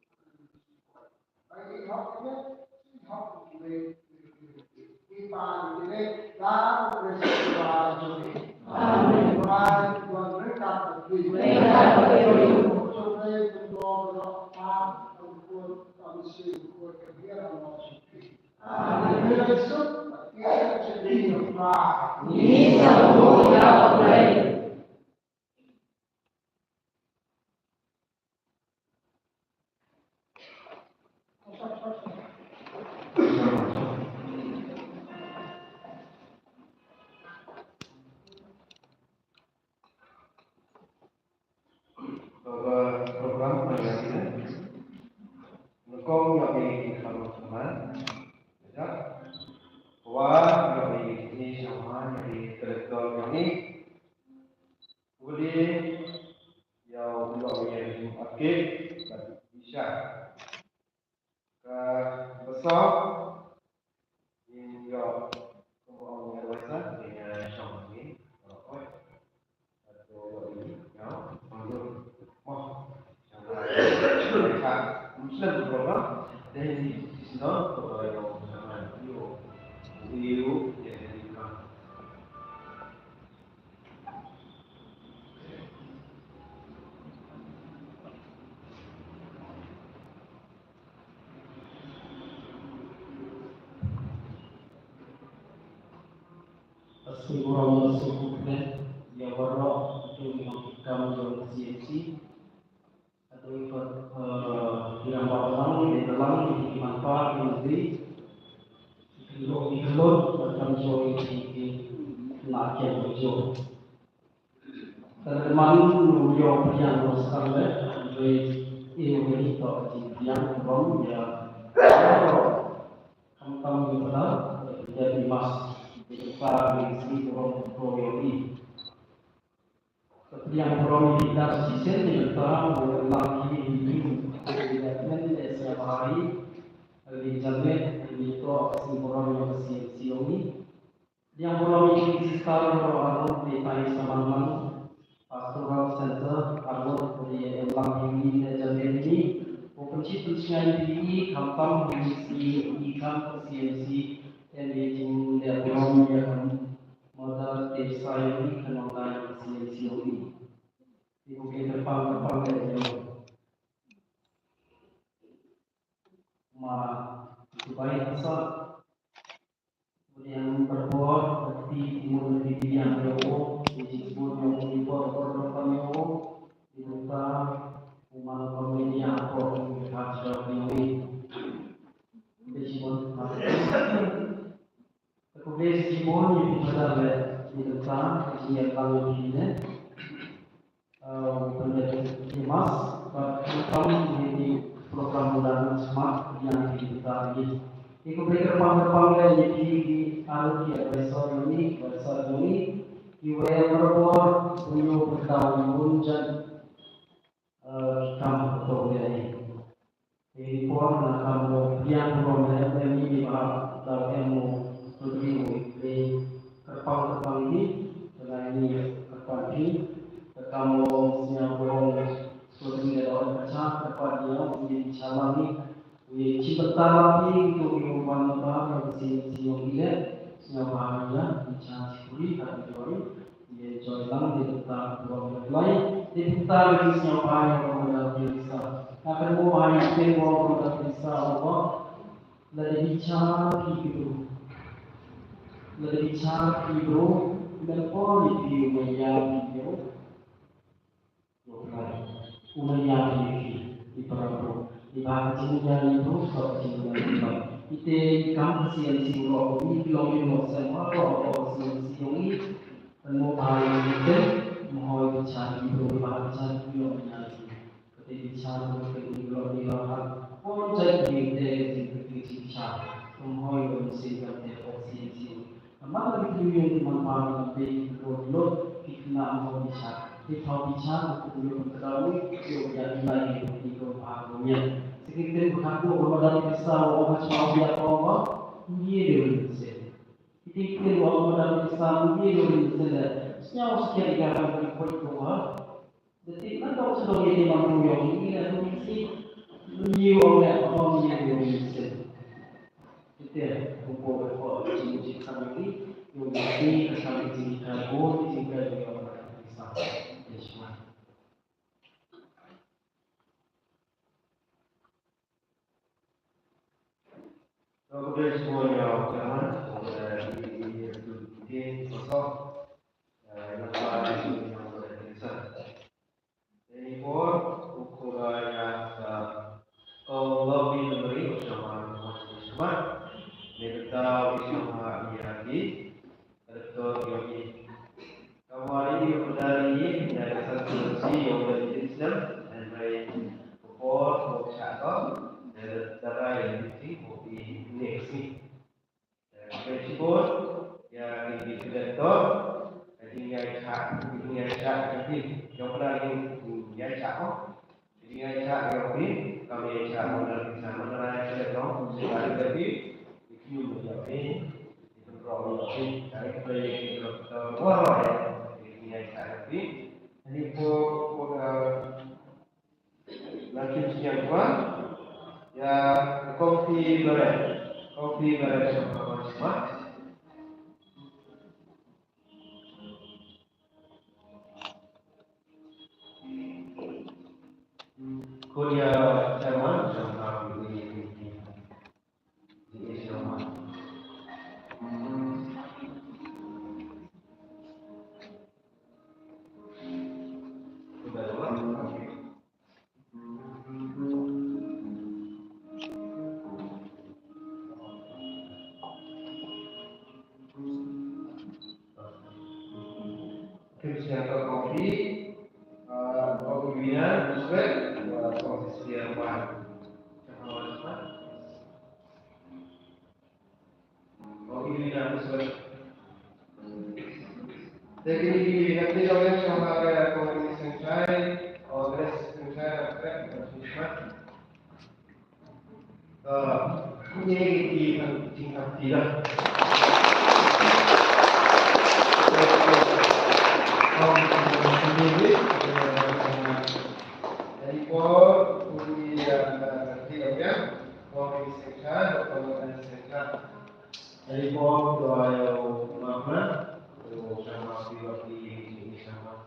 I get help with it, help with it. Di pagi ini, dalam peristiwa ini, Tuhan Tuhan mereka berdiri, supaya kedua berdoa untuk kondisi untuk kebiasaan manusia. Bila itu, ia jadi doa. Ini semua yang baik. Program pengajian mendukung yang teman-teman, ya, bahwa yang ini sama yang direktur ini boleh yang yang aktif dan bisa besar yang kemudian berasa dengan sama ini atau ini yang menurut Muslim program dan di sini kalau yang sama video yang dibuat. Assalamualaikum warahmatullahi wabarakatuh. Kamu CFC atau ikut yang baru di dalam dimanfaat negeri dikelot macam jauh di nakian jauh. Teman yang sekarang dari ini tak yang baru ya kamu benar jadi mas para di program yang prominentas di sini tentang lagi ini tidak setiap hari di internet itu program ini yang program ini sekarang baru di teman-teman pastoral center atau di lagi ini internet ini penciptaan ini kampung mengisi ikan CNC yang di program yang modal desa ini kenal CNC ini. Ibu kita depan dari supaya bisa kemudian berbuat seperti mulai yang jauh disebut yang dibuat yang dibuka umat pemedia atau hasil ini disebut kemudian disebut yang berada di depan yang kalau ini Mas, kami di program bulan smart yang kita ini. Ikut berdepan di besar ini, iwa berbuat punya bertahun dan kamu tahu ini. Ini pun kamu yang program ini di bawah ilmu studi di kerpang ini, selain ini kerpang ini. Kamu siapkan studi dalam baca kepada menjadi calon ini cipta lagi untuk mengubah versi ini siapanya bicara studi atau teori dia jalan di tentang dua lain di tentang siapanya orang bisa akan mulai dengan orang bisa apa dari bicara itu dan politik yang itu umumnya di perang di bahagian yang itu bahagian itu kampus yang silau ini belum semua atau ini penuh bahaya itu mau bicara itu bahagian belum ketika bicara itu belum dilakukan pun jadi bicara mau bersihkan definisi mana itu yang dimanfaatkan di luar kita mau bicara kita bicara untuk mengetahui yang lain di kebahagiaan. Sekitar berlaku orang dari kisah orang semua biar Allah 이해되는 이때 원보다 비싼 이해되는 senyawa sekian garam berikut doa. Jadi kan kalau sebagai imam yang ini ada misi oleh orang yang bisa. Itu ya, buku cincin kami yang mesti kami cincin kau cincin dia orang bisa. Yesus. Kemudian semuanya jangan di sosok yang paling yang berkesan. Ini pun ukurannya Allah memberi bersama bersama kita bersama lagi atau yogi. Kemarin dari satu sisi yang dari Islam dan dari pokok syakor dari cara yang di neksi. Meskipun yang di Sudanto, jadi yang jadi yang pernah yang cakap, jadi yang cakap ini kami cakap dalam bisa menerai Sudanto, sekali lagi itu menjadi itu problem dari proyek itu luar ya, jadi yang cakap ini pun nanti siang pun ya kopi beres sama kuliah Jerman sama di Jerman. Sudah lama. Siapa kopi, kopi bina, musik, kopi siapa? Kopi bina, musik. Jadi nanti kalian sama ada kopi senjai, odres senjai, ini tingkat tidak. Dari por kuliah tiga kopi senjai atau odres senjai. Dari por doa yang mana? Sama di ini sama.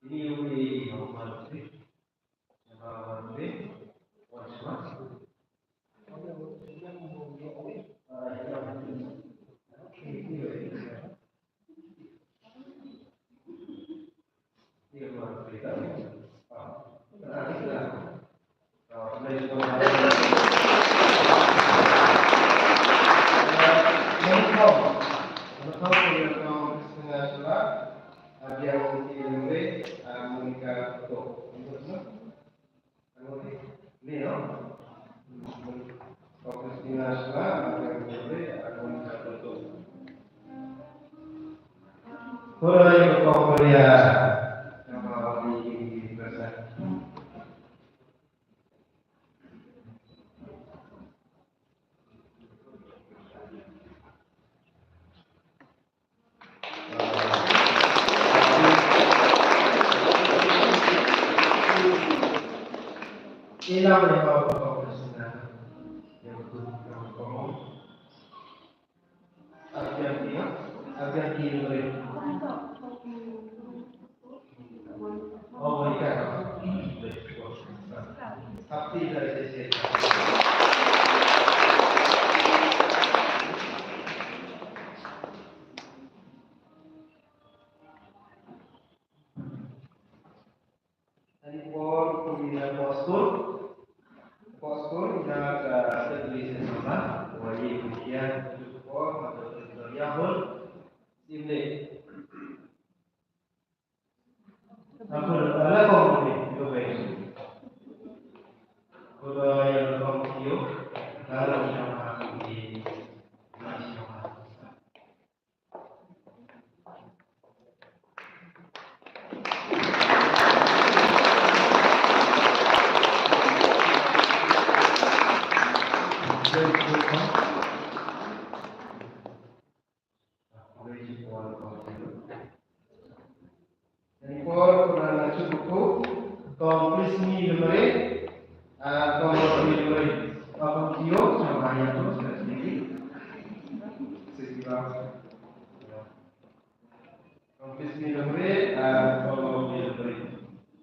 Ini ubi normal sih. Normal sih. Inilah menyebabkan kebersihan yang berkomong. Agar kiri. Oh, mereka. Sakti dari sisi. Tadi por pembina postur yang ada tulisan sama, wajib ujian por atau tutorial simple. Apa ada komponen juga ini. Kalau yang komponen kalau sama di nasional. buku komplismi lemari komplismi lemari kio sama yang tu sedikit komplismi lemari komplismi lemari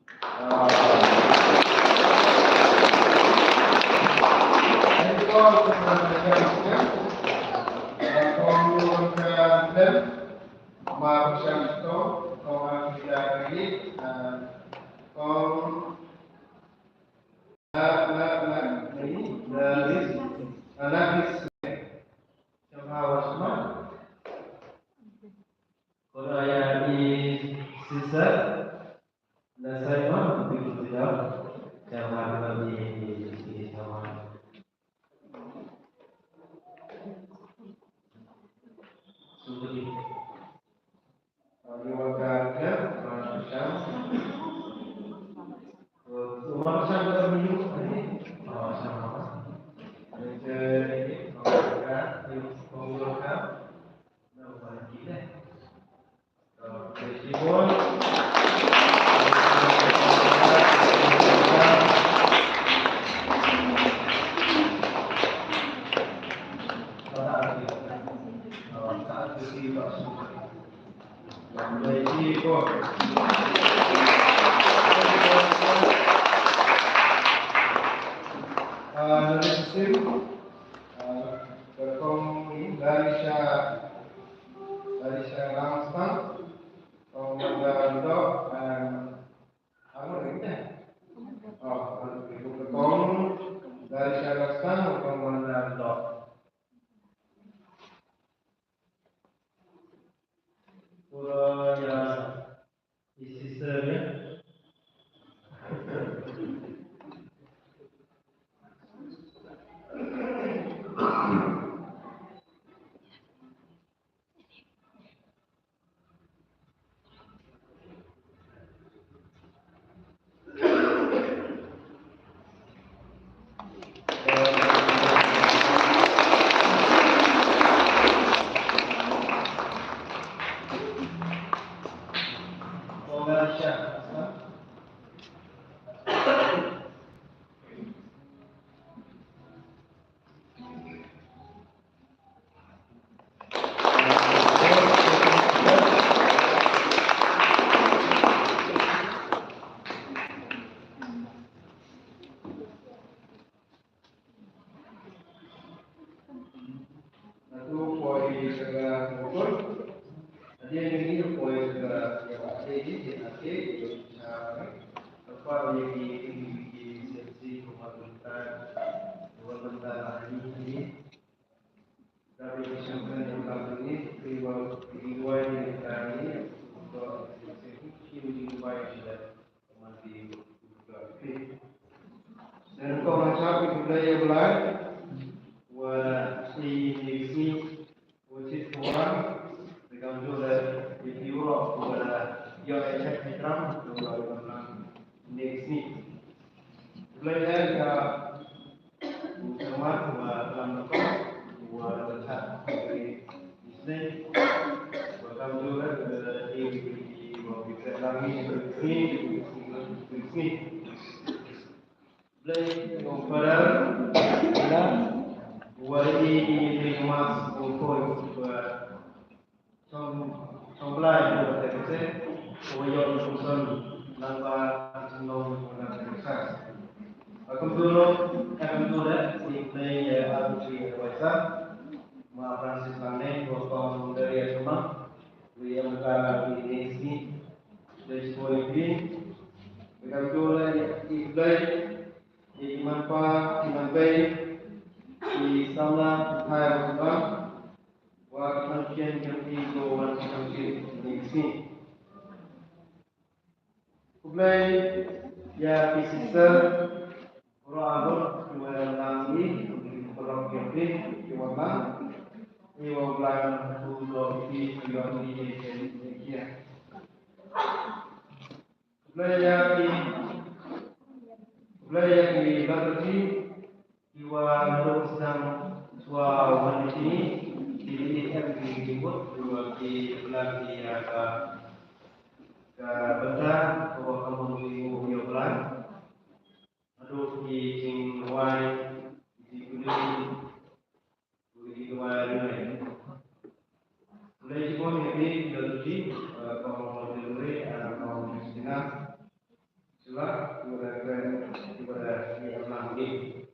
Itulah kepada yang ini.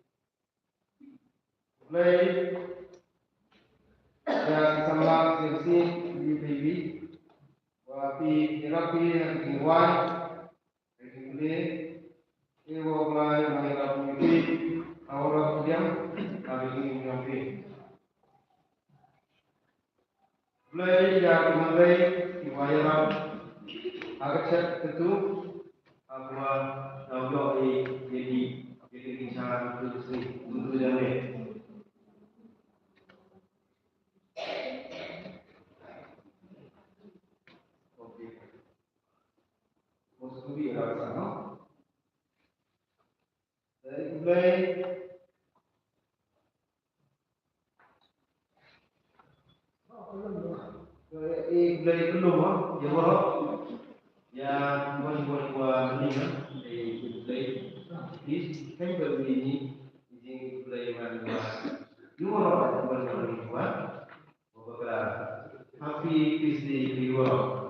Mulai yang sambang sesi di PB, wapi terapi yang dibuat, kemudian ibu mulai mengenal PB, awal diam, kali ini mengambil. Mulai yang mulai diwayang agak cepat tentu. Apa tahu jadi cara untuk jalan. Okey. Mesti ada sana. Dari mulai mulai belum ya buat ni play this kan begini ini play mana dua beberapa happy Tuesday di luar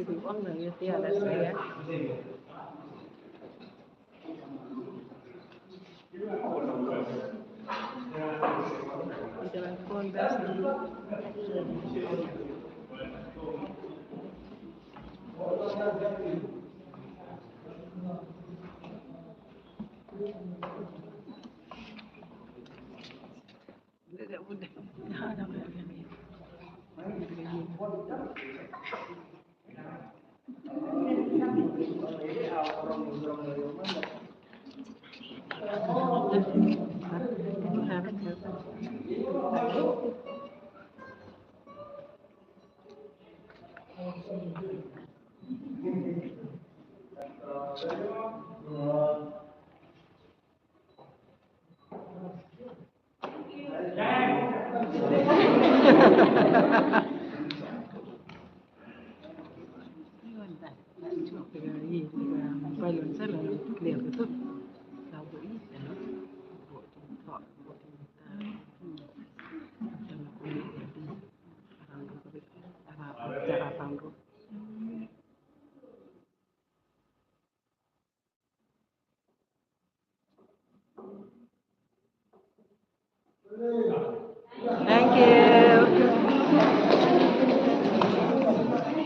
uang dari tiada saya. Jangan kontes dulu. Thank you.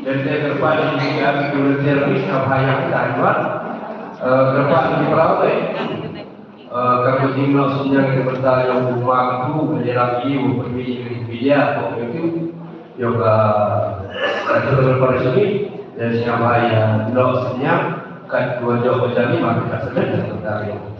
Dan saya kepada juga guru servis apa yang dapat kepada di perawat kalau tinggal senyap di bertanya yang waktu menjelang ibu berbeda waktu itu juga ada pada sini dan siapa yang tidak senyap kan dua jauh jadi maka kita sedang bertanya.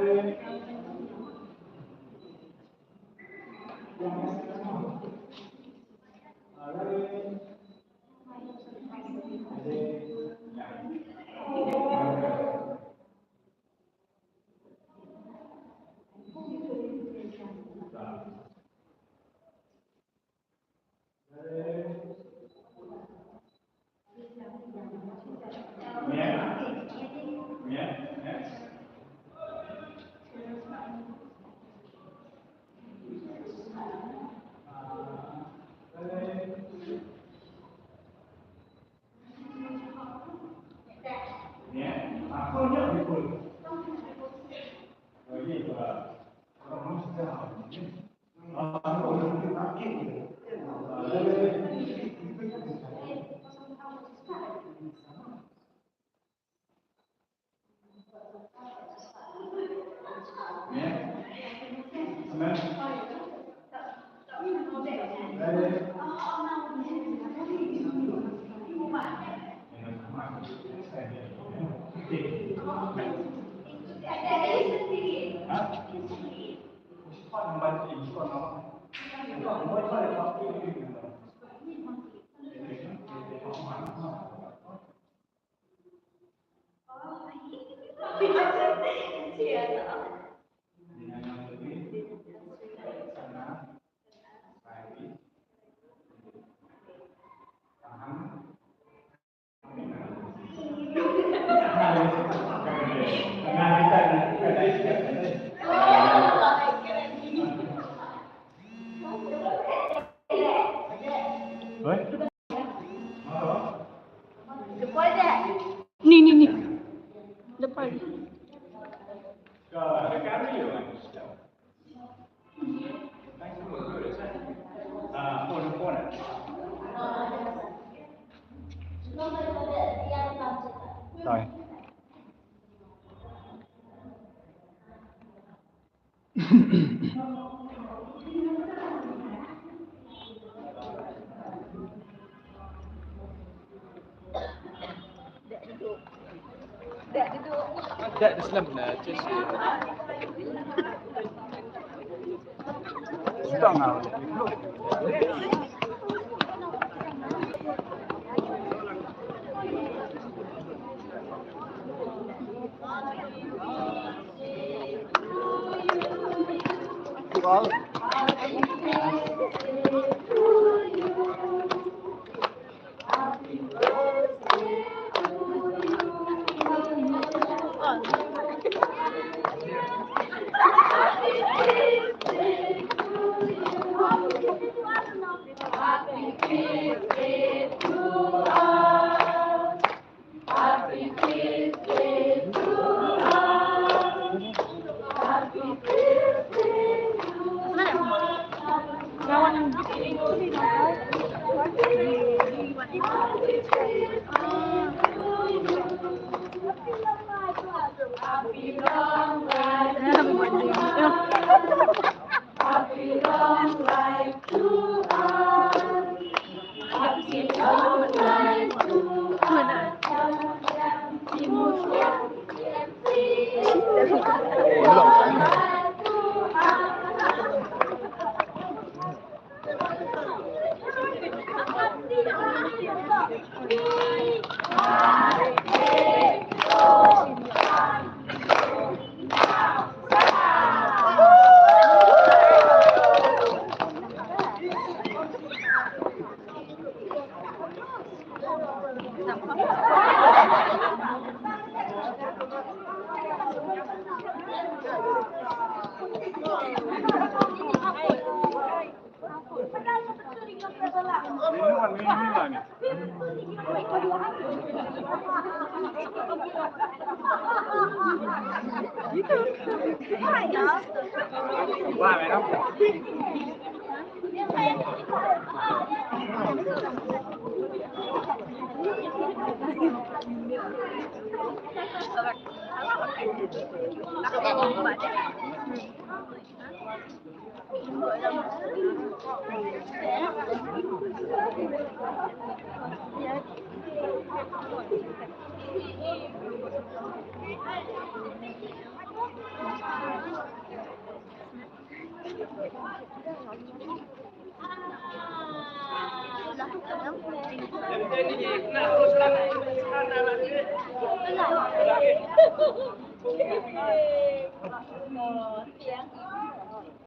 Nih. Depan. Rồi. Tidak dislamna Chelsea. Sudah nggak? Well. Tiếng